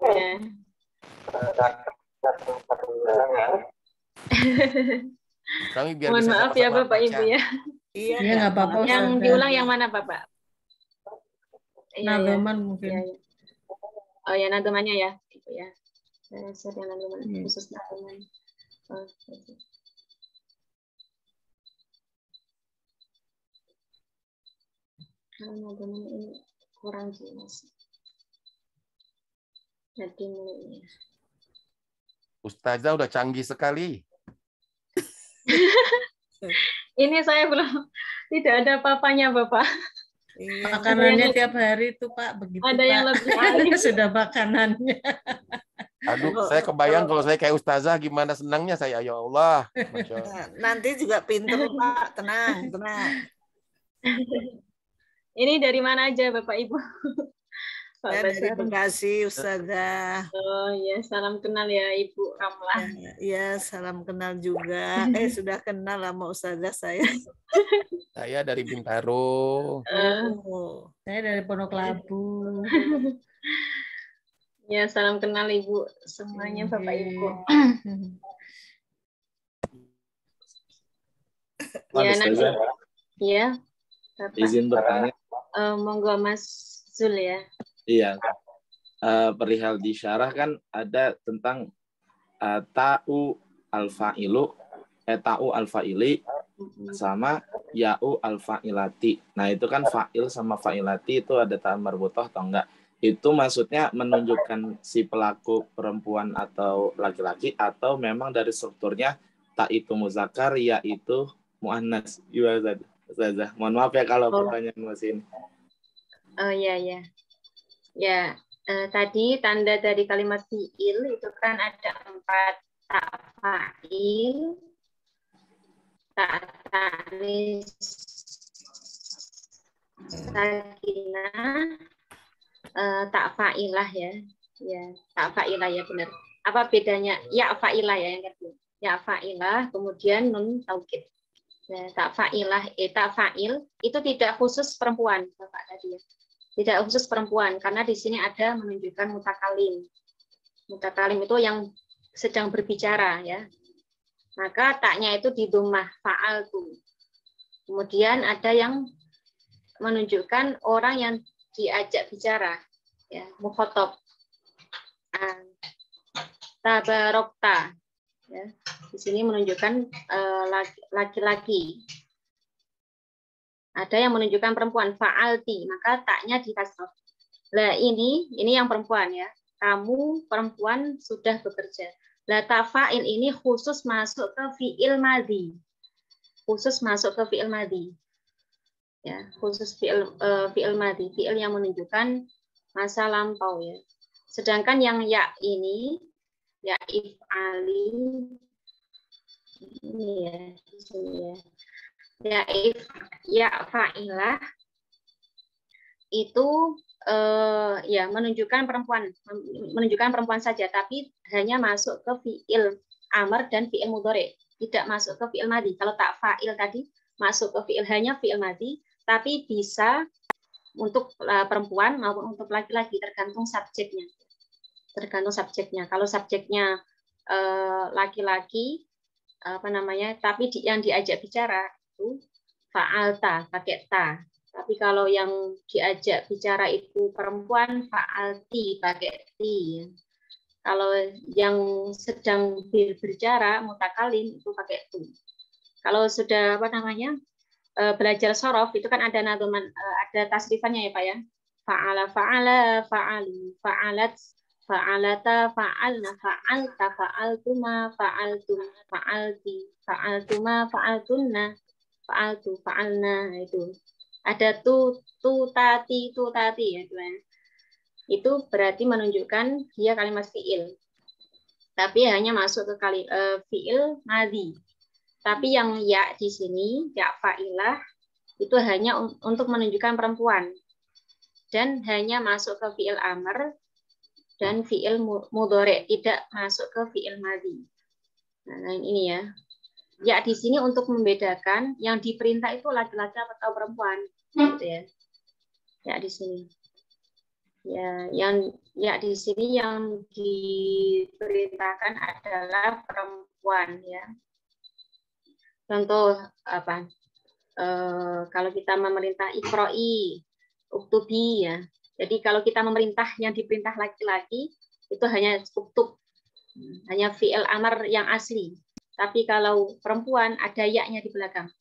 Kami biar mohon bisa maaf ya Bapak Ibu ya. Iya, nggak apa-apa. Yang diulang yang mana Bapak? Nadoman mungkin. Iya. Oh ya, nadomannya ya, Ibu ya. Saya dengan nadoman khusus nadoman. Kalau nadoman ini kurang jelas. Jadi mulai. Ustazah udah canggih sekali. Ini saya belum, tidak ada papanya Bapak. Iya, makanannya tiap hari itu Pak, begitu ada Pak. Yang lebih sudah makanannya. Aduh, saya kebayang kalau saya kayak Ustazah gimana senangnya saya, ya Allah. Nanti juga pinter Pak, tenang. Ini dari mana aja Bapak Ibu? Saya dari Bekasi, Ustazah. Oh ya, salam kenal ya Ibu Ramlah. Ya, salam kenal juga. Sudah kenal sama Ustazah saya. Saya dari Bintaro. Saya dari Pondok Labu. Ya, salam kenal Ibu semuanya Bapak Ibu. Ya, nanti. Ya. Bapak. Izin bertanya. Monggo Mas Zul ya. Iya. Perihal di syarah kan ada tentang ta'u al-fa'ilu, ta'u al-fa'ili sama ya'u al-fa'ilati. Nah, itu kan fa'il sama fa'ilati itu ada ta marbutah atau enggak? Itu maksudnya menunjukkan si pelaku perempuan atau laki-laki atau memang dari strukturnya ta itu muzakkar, ya itu muannas. Gimana Ustazah? Mohon maaf ya kalau pertanyaan masih ini. Oh iya. Ya, tadi tanda dari kalimat fi'il itu kan ada 4, tak fa'il, tak ta'nis sakinah, tak fa'ilah ya. Ya, tak fa'ilah ya benar. Apa bedanya? Ya fa'ilah ya yang kedua. Ya fa'ilah, kemudian nun taukid. Ya, tak fa'ilah, tak fa'il itu tidak khusus perempuan, Bapak tadi ya. Tidak khusus perempuan, karena di sini ada menunjukkan mutakalim. Mutakalim itu yang sedang berbicara, ya. Maka taknya itu di dhammah fa'altu. Kemudian ada yang menunjukkan orang yang diajak bicara, ya, mukhatab. Tabarokta. Ya. Di sini menunjukkan laki-laki. Ada yang menunjukkan perempuan, fa'alti, maka taknya di kasroh. Lah ini yang perempuan ya. Kamu perempuan sudah bekerja. Lah tafa'il ini khusus masuk ke fi'il madhi. Khusus masuk ke fi'il madhi. Ya, khusus fi'il madhi, fi'il yang menunjukkan masa lampau ya. Sedangkan yang ya ini, ya if'ali, ini ya, di sini ya. Ya fa'ilah itu ya menunjukkan perempuan saja, tapi hanya masuk ke fi'il amr dan fi'il mudhari, tidak masuk ke fi'il madhi. Kalau tak fa'il tadi masuk ke fi'il, hanya fi'il madhi, tapi bisa untuk perempuan maupun untuk laki-laki, tergantung subjeknya. Kalau subjeknya laki-laki, tapi yang diajak bicara itu fa'alta pakai ta. Tapi kalau yang diajak bicara itu perempuan, fa'alti pakai ti. Kalau yang sedang berbicara mutakalim itu pakai tu. Kalau sudah belajar sorof itu kan ada ada tasrifannya ya Pak ya. Fa'ala, fa'ala, fa'ali, fa'alat, fa'alata, fa'alna, fa'alta, fa'altuma, fa'altum, fa'alti, fa'altuma, fa'altunna, fa'altu, fa'alna, itu. Ada tu tati ya, teman. Itu berarti menunjukkan dia kalimat fi'il. Tapi hanya masuk ke fi'il madhi. Tapi yang ya di sini, ya fa'ilah, itu hanya untuk menunjukkan perempuan. Dan hanya masuk ke fi'il amr dan fi'il mudhari, tidak masuk ke fi'il madhi. Nah, ini ya. Ya di sini untuk membedakan yang diperintah itu laki-laki atau perempuan, gitu ya. Ya di sini. Ya, yang di sini yang diperintahkan adalah perempuan ya. Contoh apa? Kalau kita memerintah iqra'i, uktubi ya. Jadi kalau kita memerintah yang diperintah laki-laki itu hanya uktub, hanya fi'il amr yang asli. Tapi kalau perempuan ada ya-nya di belakang.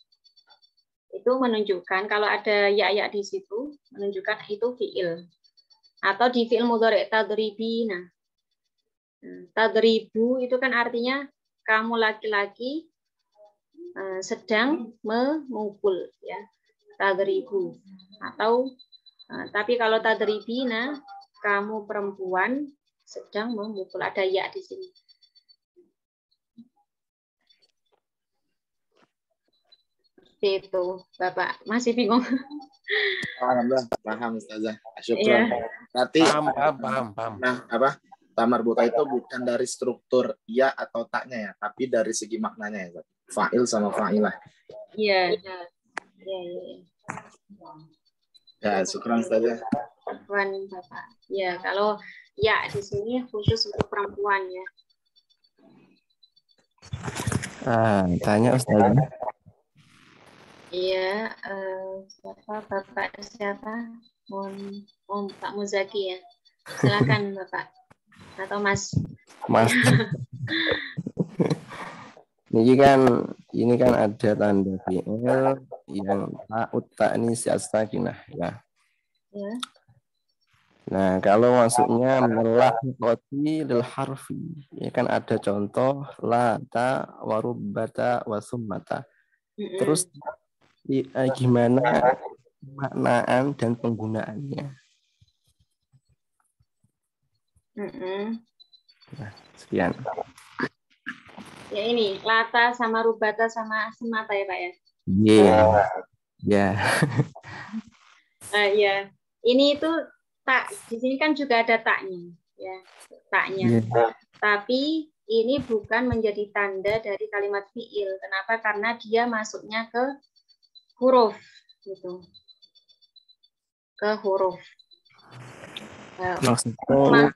Itu menunjukkan kalau ada ya-ya di situ menunjukkan itu fi'il. Atau di fi'il mudhari tadribina. Tadribu itu kan artinya kamu laki-laki sedang memukul ya. Tadribu. Atau tapi kalau tadribina kamu perempuan sedang memukul, ada ya di sini. Itu Bapak masih bingung. Alhamdulillah paham Ustazah. Syukran. Berarti paham. Nah, ta marbuta itu bukan dari struktur ya atau taknya ya, tapi dari segi maknanya ya. Fa'il sama fa'ilah. Iya. Ya, syukran Ustazah. Perempuan Bapak. Ya, kalau ya di sini khusus untuk perempuan ya. Tanya Ustazah. Iya, Bapak siapa? Pak Muzaki ya. Silakan Bapak atau Mas. Mas. Ini kan ada tanda fi'il yang ta'ut ta'nis as-sakinah ya. Ya. Nah, kalau maksudnya melah qati lil harfi, ya kan ada contoh la ta warubbata wasummata. Terus gimana maknaan dan penggunaannya? Nah, sekian. Ya ini lata sama rubata sama semata ya Pak ya. Ya. Ya. Ini itu tak, di sini kan juga ada taknya ya, taknya. Tapi ini bukan menjadi tanda dari kalimat fi'il. Kenapa? Karena dia masuknya ke huruf gitu. Ke huruf. Maksudnya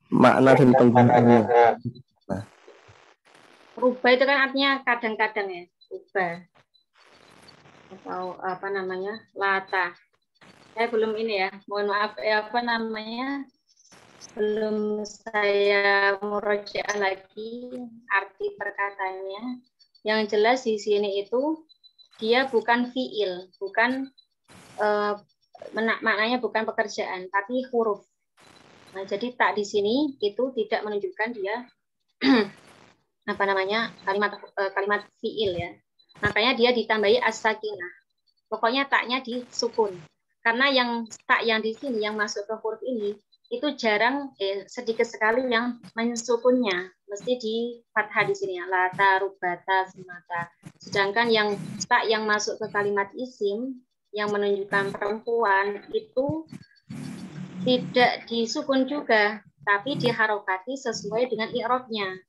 makna dan penggunaannya. Rubah itu kan artinya kadang-kadang ya, rubah. Atau lata. Saya belum ini ya, mohon maaf belum saya murojaah lagi arti perkataannya. Yang jelas di sini itu dia bukan fi'il, bukan maknanya bukan pekerjaan, tapi huruf. Nah, jadi tak di sini itu tidak menunjukkan dia kalimat fi'il ya. Makanya dia ditambahi as-sakinah. Pokoknya taknya disukun. Karena yang tak yang di sini yang masuk ke huruf ini itu jarang, sedikit sekali yang mensukunnya, mesti di fathah di sini ya, lata, rubata, semata. Sedangkan yang tak yang masuk ke kalimat isim yang menunjukkan perempuan itu tidak disukun juga, tapi diharokati sesuai dengan i'rabnya.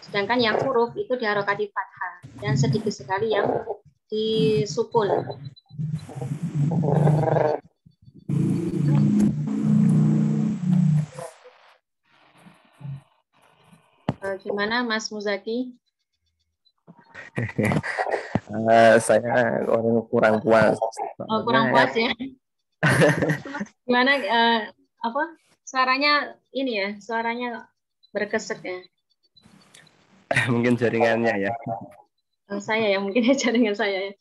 Sedangkan yang huruf itu diharokati fathah dan sedikit sekali yang disukun. Gimana Mas Muzaki? Saya orang kurang puas. Oh, kurang puas ya. Gimana apa? Suaranya ini ya, suaranya berkesek ya. Mungkin jaringannya ya. Saya ya, mungkin jaringan saya ya.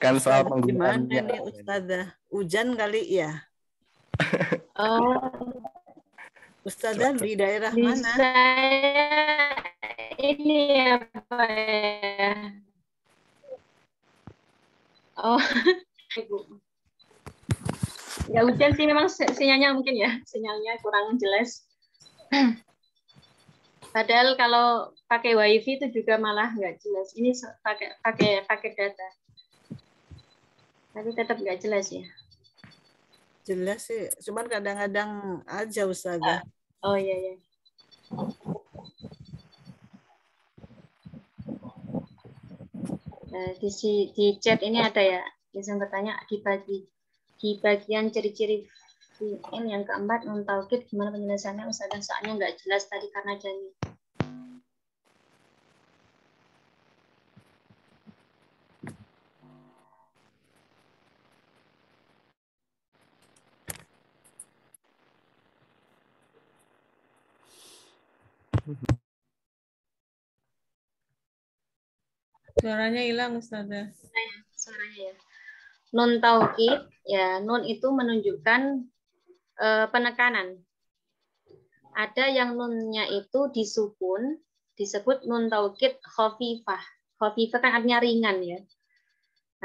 Kan soal Gimana penggunaannya. nih Ustazah? Hujan kali ya? Oh, Ustazah di daerah di mana? saya ini apa ya? Oh, Ibu. Ya hujan sih memang sinyalnya mungkin ya, sinyalnya kurang jelas. Padahal kalau pakai wifi itu juga malah nggak jelas. Ini pakai data, tapi tetap nggak jelas ya. Jelas sih, cuman kadang-kadang aja Ustazah. Oh iya ya. Di chat ini ada ya, bisa bertanya di bagian ciri-ciri fi'il yang keempat nun taukid gimana penjelasannya Ustazah, soalnya nggak jelas tadi karena jami. Suaranya hilang, Ustazah. Suaranya ya. Nun taukid ya, nun itu menunjukkan penekanan. Ada yang nunnya itu disukun, disebut nun taukid khafifah. Khafifah kan artinya ringan ya.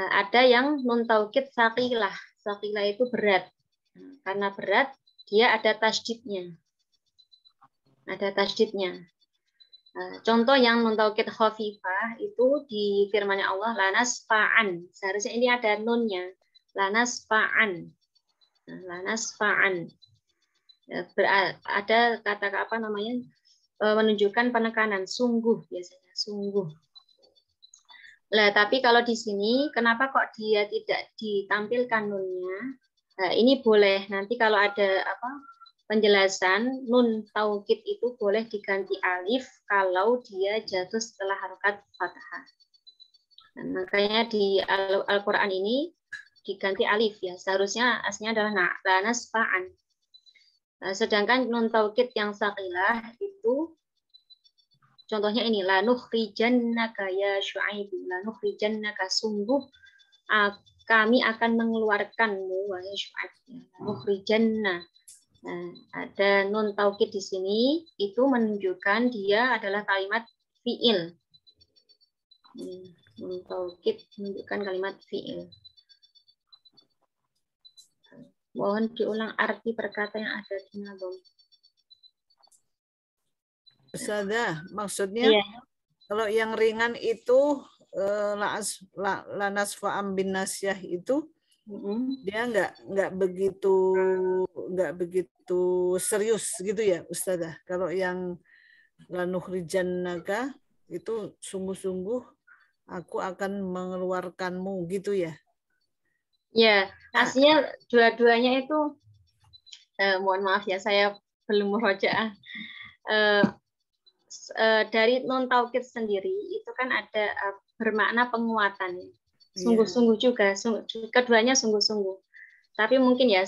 Nah, ada yang nun taukid saqilah. Saqilah itu berat. Nah, karena berat, dia ada tasydidnya. Ada tasydidnya. Nah, contoh yang nun taukid khafifah itu di firman-Nya Allah lanas fa'an. Seharusnya ini ada nunnya. Lanas fa'an. Nah, lanas fa'an. Ada kata apa namanya, menunjukkan penekanan, sungguh biasanya, sungguh. Nah, tapi kalau di sini kenapa kok dia tidak ditampilkan nunnya? Nah, ini boleh nanti kalau ada apa penjelasan nun taukid itu boleh diganti alif kalau dia jatuh setelah harokat fathah. Nah, makanya di Al-Quran ini diganti alif ya. Seharusnya aslinya adalah lanas fa'an. Nah, sedangkan nun taukid yang saqilah itu contohnya ini lanukhrijannaka ya Syuaib, lanukhrijannaka sungguh kami akan mengeluarkanmu wahai Syuaib. Lanukhrijanna. Nah, ada nun taukid di sini itu menunjukkan dia adalah kalimat fiil. Nun taukid menunjukkan kalimat fiil. Mohon diulang arti perkata yang ada di nadom. Ustazah, maksudnya Iya. kalau yang ringan itu lanas fa'am bin nasyah itu dia nggak begitu serius gitu ya Ustazah. Kalau yang lanukhrijannaka itu sungguh-sungguh aku akan mengeluarkanmu gitu ya. Ya, aslinya dua-duanya itu mohon maaf ya saya belum murojaah. Dari non taukid sendiri itu kan ada bermakna penguatan. Sungguh-sungguh juga, keduanya sungguh-sungguh. Tapi mungkin ya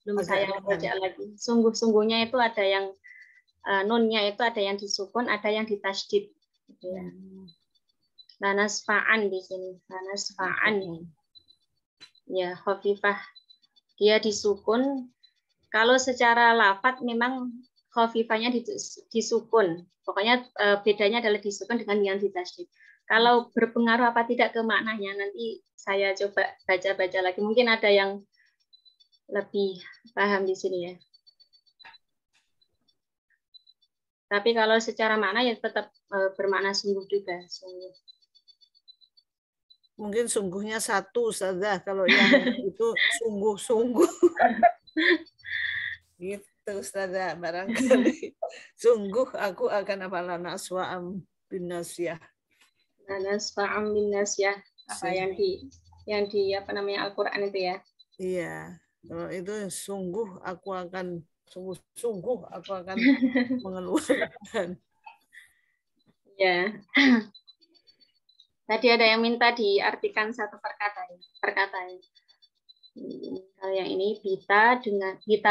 belum saya baca lagi. Sungguh-sungguhnya itu ada yang nunnya itu ada yang disukun, ada yang ditasydid. Gitu ya. Lanas fa'an di sini, lanas fa'an. Ya, khafifah. Dia disukun. Kalau secara lafadz memang khafifahnya disukun. Pokoknya bedanya adalah disukun dengan yang ditasydid. Kalau berpengaruh apa tidak ke maknanya, nanti saya coba baca-baca lagi. Mungkin ada yang lebih paham di sini ya. Tapi kalau secara makna ya tetap bermakna sungguh juga. Sungguh. Mungkin sungguhnya satu saja, kalau yang itu sungguh-sungguh. Gitu saja barangkali. Sungguh aku akan apalah naswa'am bin nasyah. Nasfa'am bin nasyah, apa yang di apa namanya Al-Qur'an itu ya. Iya, kalau itu sungguh aku akan mengeluarkan. Ya. Tadi ada yang minta diartikan satu perkataan. Kalau yang ini bita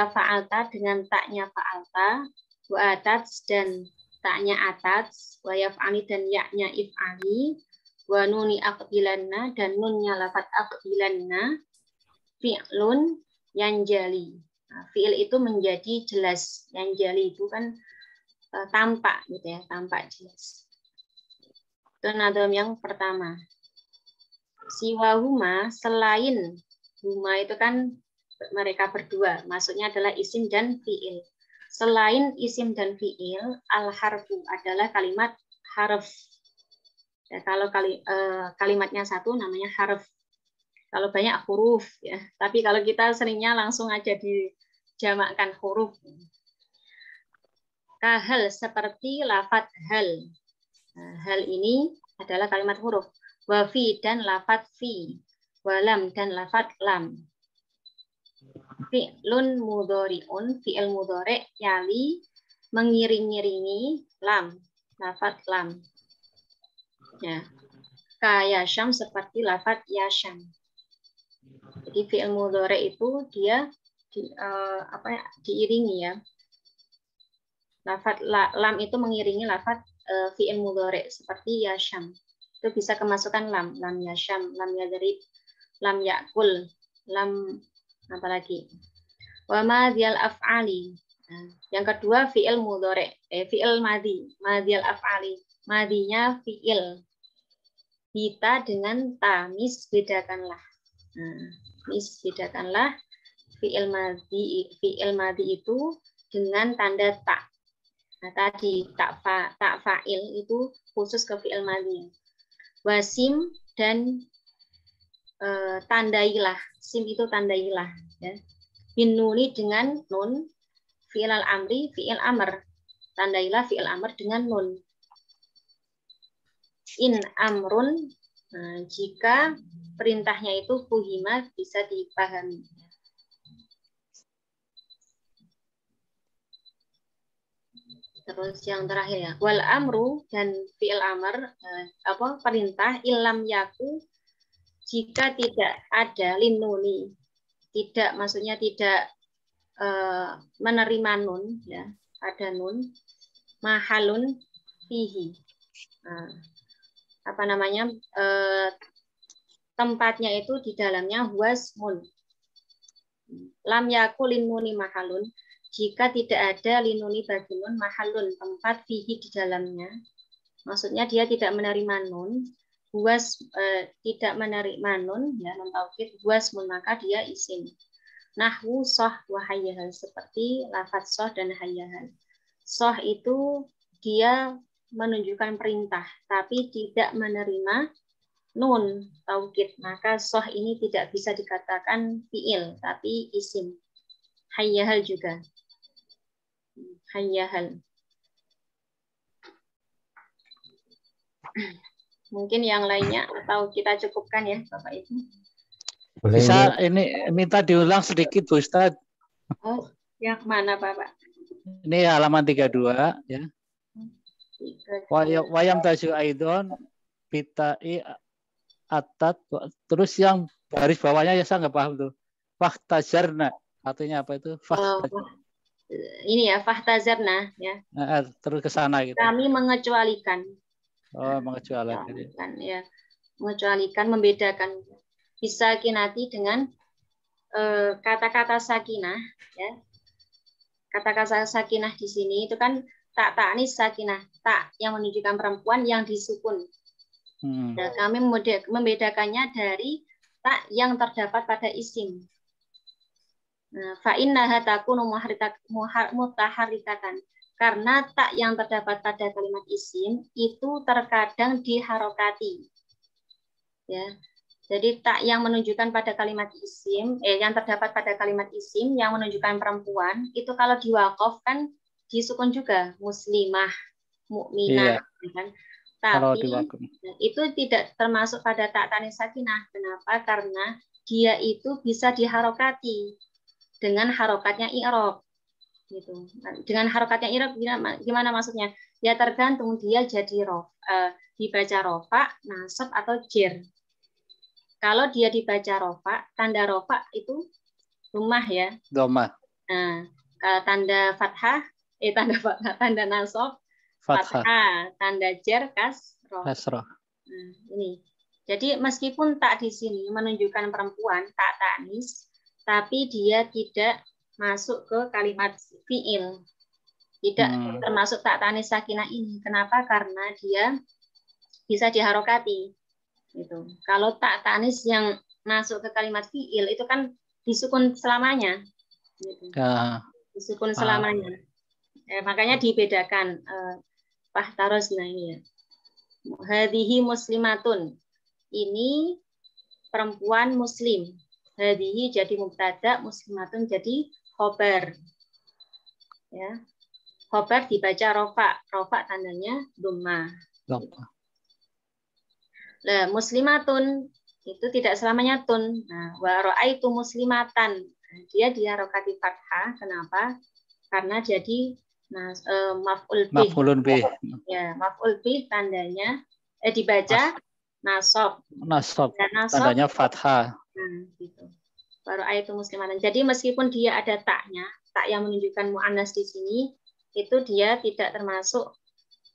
fa'alta dengan taknya fa'alta, wa atats dan taknya atats, wa yaf'ali dan yaknya if'ali, wa nuni aqbilanna dan nunnya lafat aqbilanna, fi'lun yanjali. Nah, fi'il itu menjadi jelas, yanjali itu kan tampak gitu ya, tampak jelas. Itu nadam yang pertama. Siwahuma selain huma itu kan mereka berdua, maksudnya adalah isim dan fi'il. Selain isim dan fi'il, al-harfu adalah kalimat harf. Ya, kalau kalimatnya satu namanya harf. Kalau banyak huruf ya. Tapi kalau kita seringnya langsung aja dijamakkan huruf. Kahal seperti lafat hal. Nah, hal ini adalah kalimat huruf. Wafi dan lafat fi. Walam dan lafat lam. Fi'lun mudhari'un, fi'il mudhari' yali mengiring-iringi lam, lafat lam. Ya. Ka yasham seperti lafat yasham. Jadi fi'il mudhari' itu dia diiringi ya. Lafat lam itu mengiringi lafat fi'il mudhari' seperti yasham. Itu bisa kemasukan lam yasham, lam yadrib, lam yakul, lam apalagi. Wa madhiyal af'ali. Nah, yang kedua fi'il mudhari', fi'il madhi, madhiyal af'ali. Madhinya fi'il. Bita dengan ta, bedakanlah. Nah, bedakanlah fi'il madhi itu dengan tanda ta. Nah, tadi tak fa'il itu khusus ke fi'il madhi. Wasim dan tandailah. Sim itu tandailah. Ya. Bin nuni dengan nun. Fi'il al-amri, fi'il amr. Tandailah fi'il amr dengan nun. In amrun, nah, jika perintahnya itu fuhima bisa dipahami. Terus yang terakhir ya, wal amru dan fi'il amr perintah ilam yaku jika tidak ada linuni, tidak maksudnya tidak menerima nun ya, ada nun mahalun fihi. Nah, tempatnya itu di dalamnya wasmun. Lam yaku linuni mahalun. Jika tidak ada linuni bagi nun mahalun, tempat fihi di dalamnya, maksudnya dia tidak menerima nun, tidak menerima nun, ya nun taukid, wasmun maka dia isim. Nahwu soh wa hayyahal seperti lafaz soh dan hayyahal. Soh itu dia menunjukkan perintah, tapi tidak menerima nun taukid, maka soh ini tidak bisa dikatakan fi'il, tapi isim. Hayyahal juga. Hayyahal. Mungkin yang lainnya atau kita cukupkan ya Bapak Ibu. Bisa ini minta diulang sedikit Bu Ustadz. Oh, yang mana Bapak? Ini halaman 32 ya. Wayam taju aidon bitai atat, terus yang garis bawahnya ya saya nggak paham tuh. Fahtazarna artinya apa itu? Ini ya fahtazarna ya. Terus ke sana gitu. Kami mengecualikan. Oh, mengecualikan ya. Mengecualikan, membedakan. Bisa kinati dengan kata-kata sakinah ya. Kata-kata sakinah di sini itu kan tak ta'nis sakinah, tak yang menunjukkan perempuan yang disukun. Nah, kami membedakannya dari tak yang terdapat pada isim. Nah, fa innaha takunu mutaharrikatan. Karena tak yang terdapat pada kalimat isim itu terkadang diharokati. Ya. Jadi tak yang menunjukkan pada kalimat isim, yang terdapat pada kalimat isim yang menunjukkan perempuan, itu kalau diwaqaf kan disukun juga, muslimah, mukminah, Iya. kan? Kalau Tapi diwakaf. itu tidak termasuk pada tak tanis sakinah. Kenapa? Karena dia itu bisa diharokati dengan harokatnya i'rab. Gitu. Dengan harokatnya i'rab gimana maksudnya? Ya tergantung dia jadi dibaca rofa, nasab atau jer. Kalau dia dibaca rofa, tanda rofa itu rumah ya. Doma. Nah, tanda fathah, tanda nasab, Fathah. fathah, tanda jer, kasroh. Kasroh. Nah, ini. Jadi meskipun tak di sini menunjukkan perempuan, tak tanis, tapi dia tidak masuk ke kalimat fiil. Tidak termasuk tak tanis sakinah ini. Kenapa? Karena dia bisa diharokati. Gitu. Kalau tak tanis yang masuk ke kalimat fiil itu kan disukun selamanya. Gitu. Ya. Disukun selamanya. Makanya dibedakan fahtarosna ini ya. Hadihi muslimatun. Ini perempuan muslim. Hadihi jadi mubtada, muslimatun jadi khobar. Ya. Khobar dibaca rofa. Rofa tandanya dhamma. Nah, muslimatun itu tidak selamanya tun. Nah, wa ra'aitu muslimatan. Dia diharokati fathah. Kenapa? Karena jadi maf'ul bih. Maf'ulun bih. Ya, maf'ul bih tandanya dibaca nasab. Nasab. Tandanya fathah. Nah, gitu. Wa ra'aitu muslimatan. Jadi meskipun dia ada taknya, tak yang menunjukkan mu'annas di sini, itu dia tidak termasuk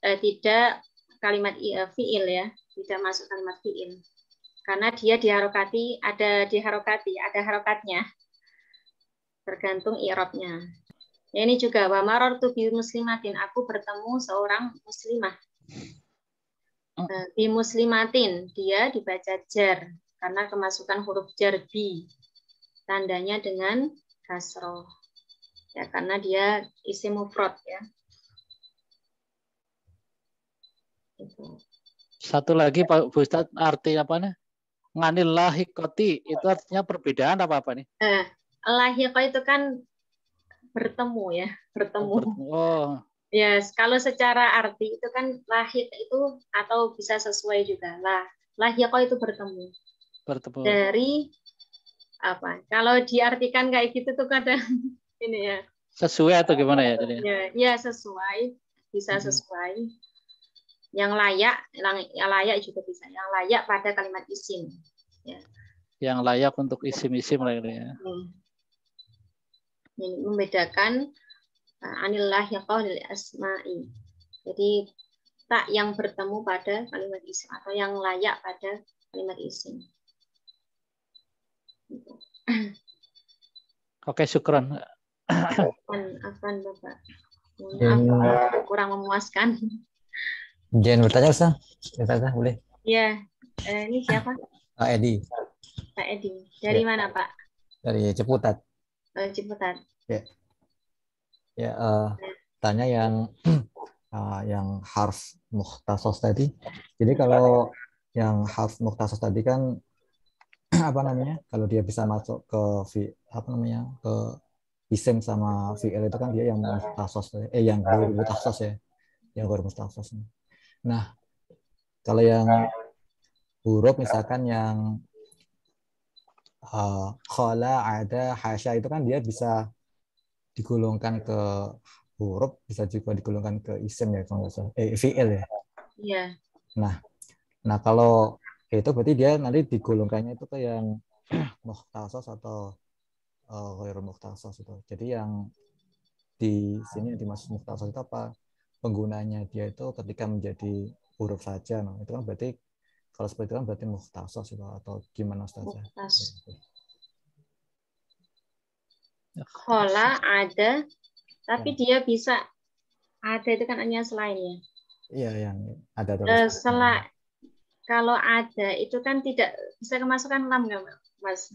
tidak kalimat fiil ya, tidak masuk kalimat fiil. Karena dia diharokati, ada harokatnya. Tergantung i'rabnya. Ya, ini juga wa marartu bi muslimatin, aku bertemu seorang muslimah. Bi muslimatin, dia dibaca jar karena kemasukan huruf jar bi. Tandanya dengan kasroh. Ya, karena dia isim mufrad ya. Itu. Satu lagi Pak Ustadz, arti apa nih? Nganil lahikoti itu artinya perbedaan apa nih? Lahiqah itu kan bertemu ya, bertemu. Oh. Ya, kalau secara arti itu kan lahiq itu atau bisa sesuai juga. Lahiqah itu bertemu. Bertemu. Dari apa? Kalau diartikan kayak gitu tuh kadang ini ya. Sesuai atau gimana ya? Ya sesuai, bisa sesuai. Yang layak juga bisa. Yang layak pada kalimat isim. Ya. Yang layak untuk isim-isim lah ya. Ini membedakan anil lahiqah lil asma'i. Jadi tak yang bertemu pada kalimat isim atau yang layak pada kalimat isim. Oke, syukran. Afan Bapak. Maaf, kurang memuaskan. Jen bertanya Ustaz? Ustazah boleh? Iya. Ini siapa? Pak Edi. Pak Edi. Dari mana Pak? Dari Ciputat. Ciputat. Ya, tanya yang harf mukhtasos tadi. Jadi kalau yang harf mukhtasos tadi kan apa namanya? Kalau dia bisa masuk ke ke isim sama fi'il itu kan dia yang mukhtasos yang mukhtasos ya. Yang mukhtasos. Nah, kalau yang huruf misalkan yang khala, ada, hasya itu kan dia bisa digolongkan ke huruf, bisa juga digolongkan ke isim ya kalau nggak salah. Fi'il ya. Iya. Nah kalau itu berarti dia nanti digolongkannya itu ke yang mukhtasos atau ghairu mukhtasos itu. Jadi yang di sini yang dimaksud mukhtasos itu apa? Penggunanya dia itu ketika menjadi huruf saja. Nah, itu kan berarti kalau seperti itu kan berarti mukhtasos itu atau gimana Ustaz? Khala ada, tapi dia bisa ada itu kan hanya selain ya. Iya, yang ada terus. Kalau ada itu kan tidak bisa kemasukan lam nggak Mas?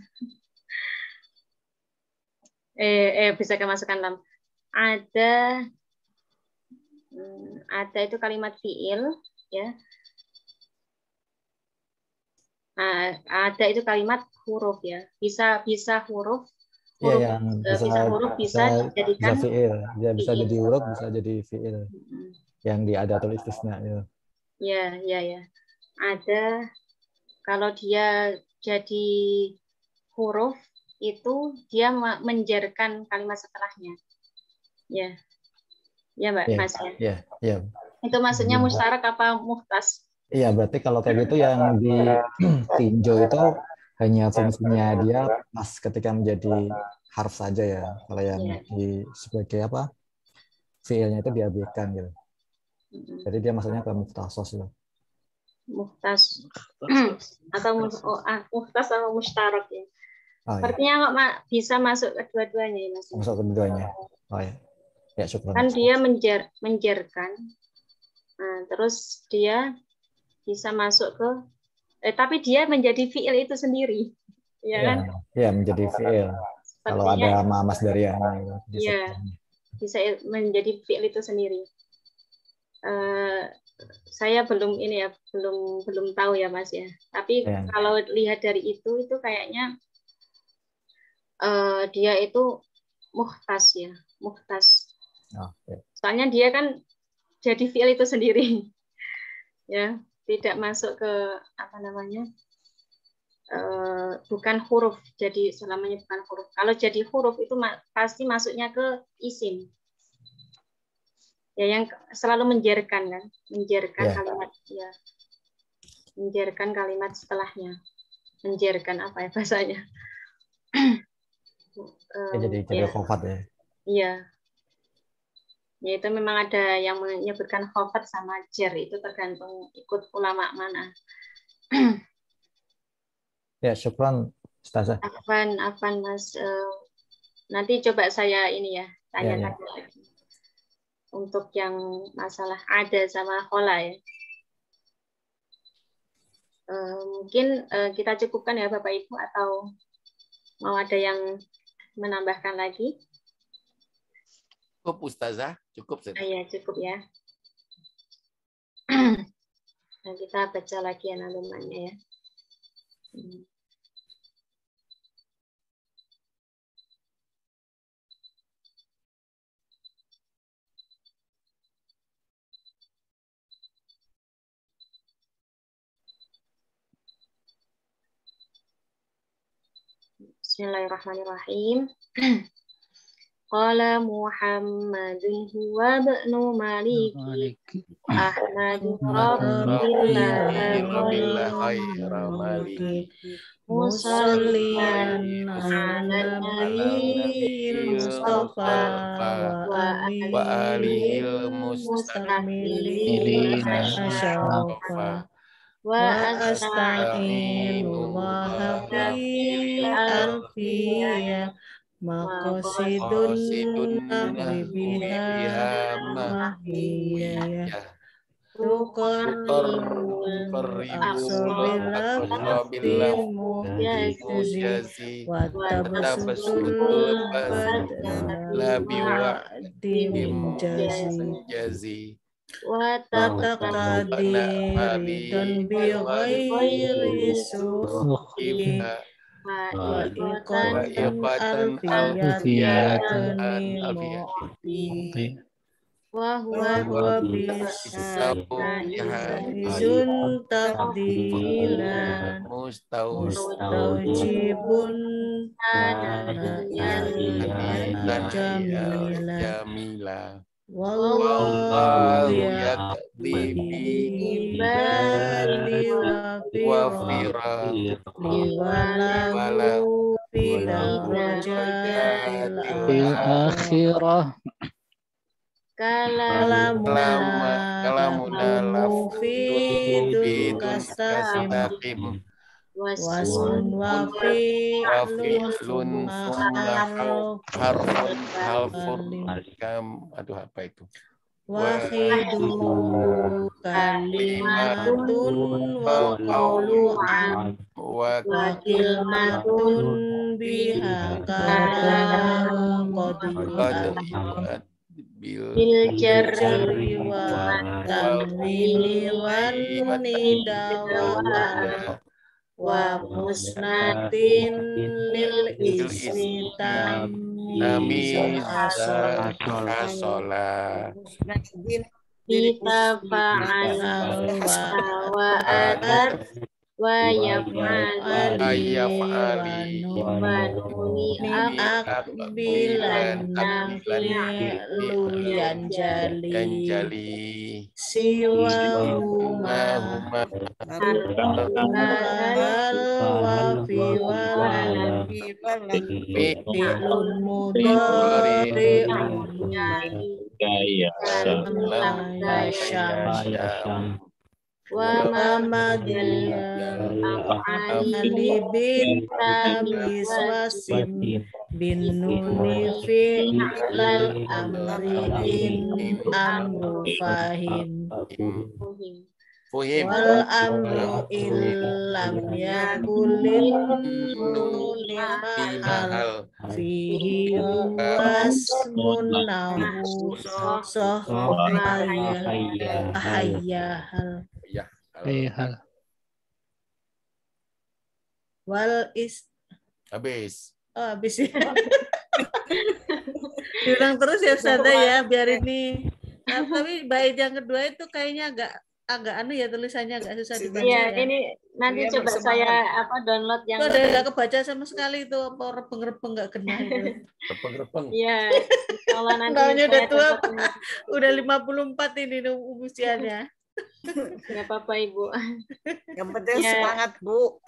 bisa masukkan lam. Ada itu kalimat fiil, ya. Ada itu kalimat huruf, ya. Bisa huruf. Iya, yang bisa huruf, bisa dijadikan fiil. Dia bisa fiil. jadi huruf, bisa jadi fiil. Yang di adatul istisna itu. Ya. Ada, kalau dia jadi huruf itu dia menjerkan kalimat setelahnya. Ya. Ya, Mbak, Mas ya. Iya. Itu maksudnya mustarak apa muhtas? Iya, berarti kalau kayak gitu yang ditinjau itu hanya fungsinya dia pas ketika menjadi harf saja ya. Kalau yang sebagai apa? Fiilnya itu diabaikan gitu. Jadi dia maksudnya ke muhtasos loh. Muhtas atau muhtas atau mustarak ya. Artinya bisa masuk kedua-duanya ya, Mas. Masuk kedua-duanya. Oh ya. Ya, syukur. Kan dia menjerkan. Nah, terus dia bisa masuk ke tapi dia menjadi fiil itu sendiri. Ya kan? Iya, menjadi fiil. Kalau ada Mas Daryana itu. Iya. Bisa menjadi fiil itu sendiri. Saya belum tahu ya, Mas ya. Tapi kalau lihat dari itu kayaknya dia itu muhtas ya, muhtas. Soalnya dia kan jadi fiil itu sendiri, ya, tidak masuk ke apa namanya, bukan huruf. Jadi selamanya bukan huruf. Kalau jadi huruf itu pasti masuknya ke isim. Ya, yang selalu menjerkan kan, kalimat ya, menjerkan kalimat setelahnya, menjerkan apa ya bahasanya? Jadi khofat ya. Iya. Ya, itu memang ada yang menyebutkan khofat sama jer, itu tergantung ikut ulama mana. Ya, syukran Ustazah. Afan Mas. Nanti coba saya ini ya, tanya lagi. Untuk yang masalah ada sama khola ya. Mungkin kita cukupkan ya Bapak Ibu, atau mau ada yang menambahkan lagi? Cukup Ustazah, cukup. Iya, cukup ya. Nah, kita baca lagi nalumannya ya. Bismillahirrahmanirrahim. Qala Muhammadun huwa ibnu Malik Ahmadu Rabbillah khairu Malik musalliyan ala nabiyil mustafa wa alihil mustamilina asyafa wa asta'inullaha fi alfiyah maqasidun biha mahiyah tuqarribul aqsabil mujazi wa tabasutul badla biwa'dim jazi wa taqadiri dan bi ghairi sukhim wa iqatan alfiyatan wa huwa bisaizun taqdilan mustawjibun jamila wallahu yaqdi bi ibadi wa walahu fi darajatil akhirah kalamuna mufidun kastaqim wasun wa fi'lun harfun kam, aduh apa itu? wahidu kalimatun wa qawlu'an wa kilmatun biha kalam qadiran bil jarri wa tanwini wan nida wa musnatin lil ismi Nami asola asola. kita fa'al wa atat wa yaf'ali wa nuni akbilan lu Yanjali siwa huma hal wa fi wal fi'lun mudhari'un syam wa Muhammadiyah Ali bin Tamiswasim bin Nuni fi'lal amri amru fahim wal amru illam yakulin nuni mahal fihi wasmun nahu ahayyahal hal. wal is Habis. oh habis ya. Diulang terus ya Ustazah ya biar ini. Nah, tapi bait yang kedua itu kayaknya agak aneh ya tulisannya agak susah dibaca. Iya, ya. ini nanti Iya, coba bersemangat. saya download yang Itu ada nggak kebaca sama sekali itu apa repeng-repeng nggak kena itu. Repeng-repeng. Iya, kalau nanti Tahunnya udah saya tua, dapat Udah 54 ini usianya. nggak apa-apa Ibu. Yang penting Ya. semangat, Bu.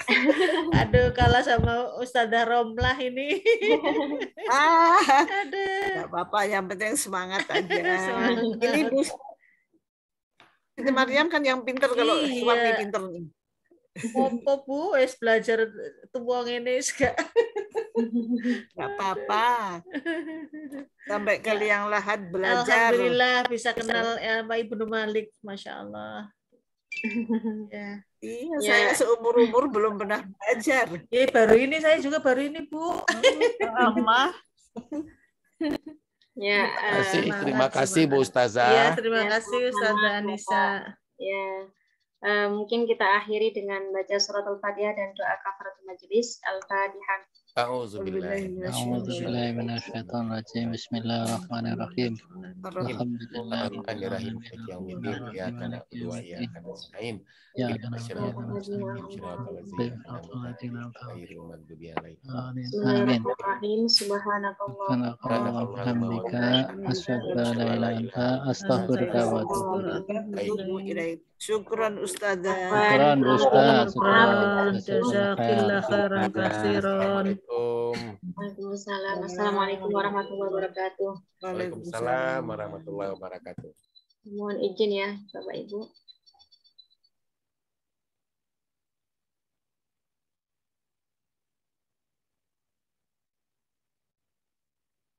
Aduh, kalah sama Ustazah Romlah ini. Ah, Aduh. nggak apa-apa. Yang penting semangat aja. Semangat. Ini Bu Siti Maryam kan yang pinter kalau Iya. suami pinter nih. Apa Bu, wis belajar tuwang ini gak. Nggak apa-apa. Sampai ke liang lahat belajar. Alhamdulillah bisa kenal Pak Ibnu Malik, Masya Allah. Ya. Iya, Ya. saya seumur-umur belum pernah belajar. Baru ini saya juga baru ini Bu. Lama. Ya, Terima kasih Bu Ustazah. Iya, terima Ya, kasih Ustazah sama-sama. Anissa. ya. Mungkin kita akhiri dengan baca surat Al-Fatihah dan doa kafaratul majelis. Al-Fatihah. A'udzubillahi A'udzubillahi minasyaitonirrajim. Bismillahirrahmanirrahim. Bismillahirrahmanirrahim. Yaumiddin. Iyyaka na'budu wa iyyaka nasta'in. Ihdinas siratal mustaqim. Siratal ladzina an'amta 'alaihim ghairil maghdubi 'alaihim. Amin. Bismillahirrahmanirrahim. Subhanakallah. Alhamdulillah. Asyhadu an la ilaha illa anta astaghfiruka wa atubu ilaik. Syukran Ustazah. Syukran Ustaz. Syukran. Jazakillah khairan katsiran. Waalaikumsalam. Assalamualaikum warahmatullahi wabarakatuh. Waalaikumsalam warahmatullahi wabarakatuh. Mohon izin ya Bapak Ibu.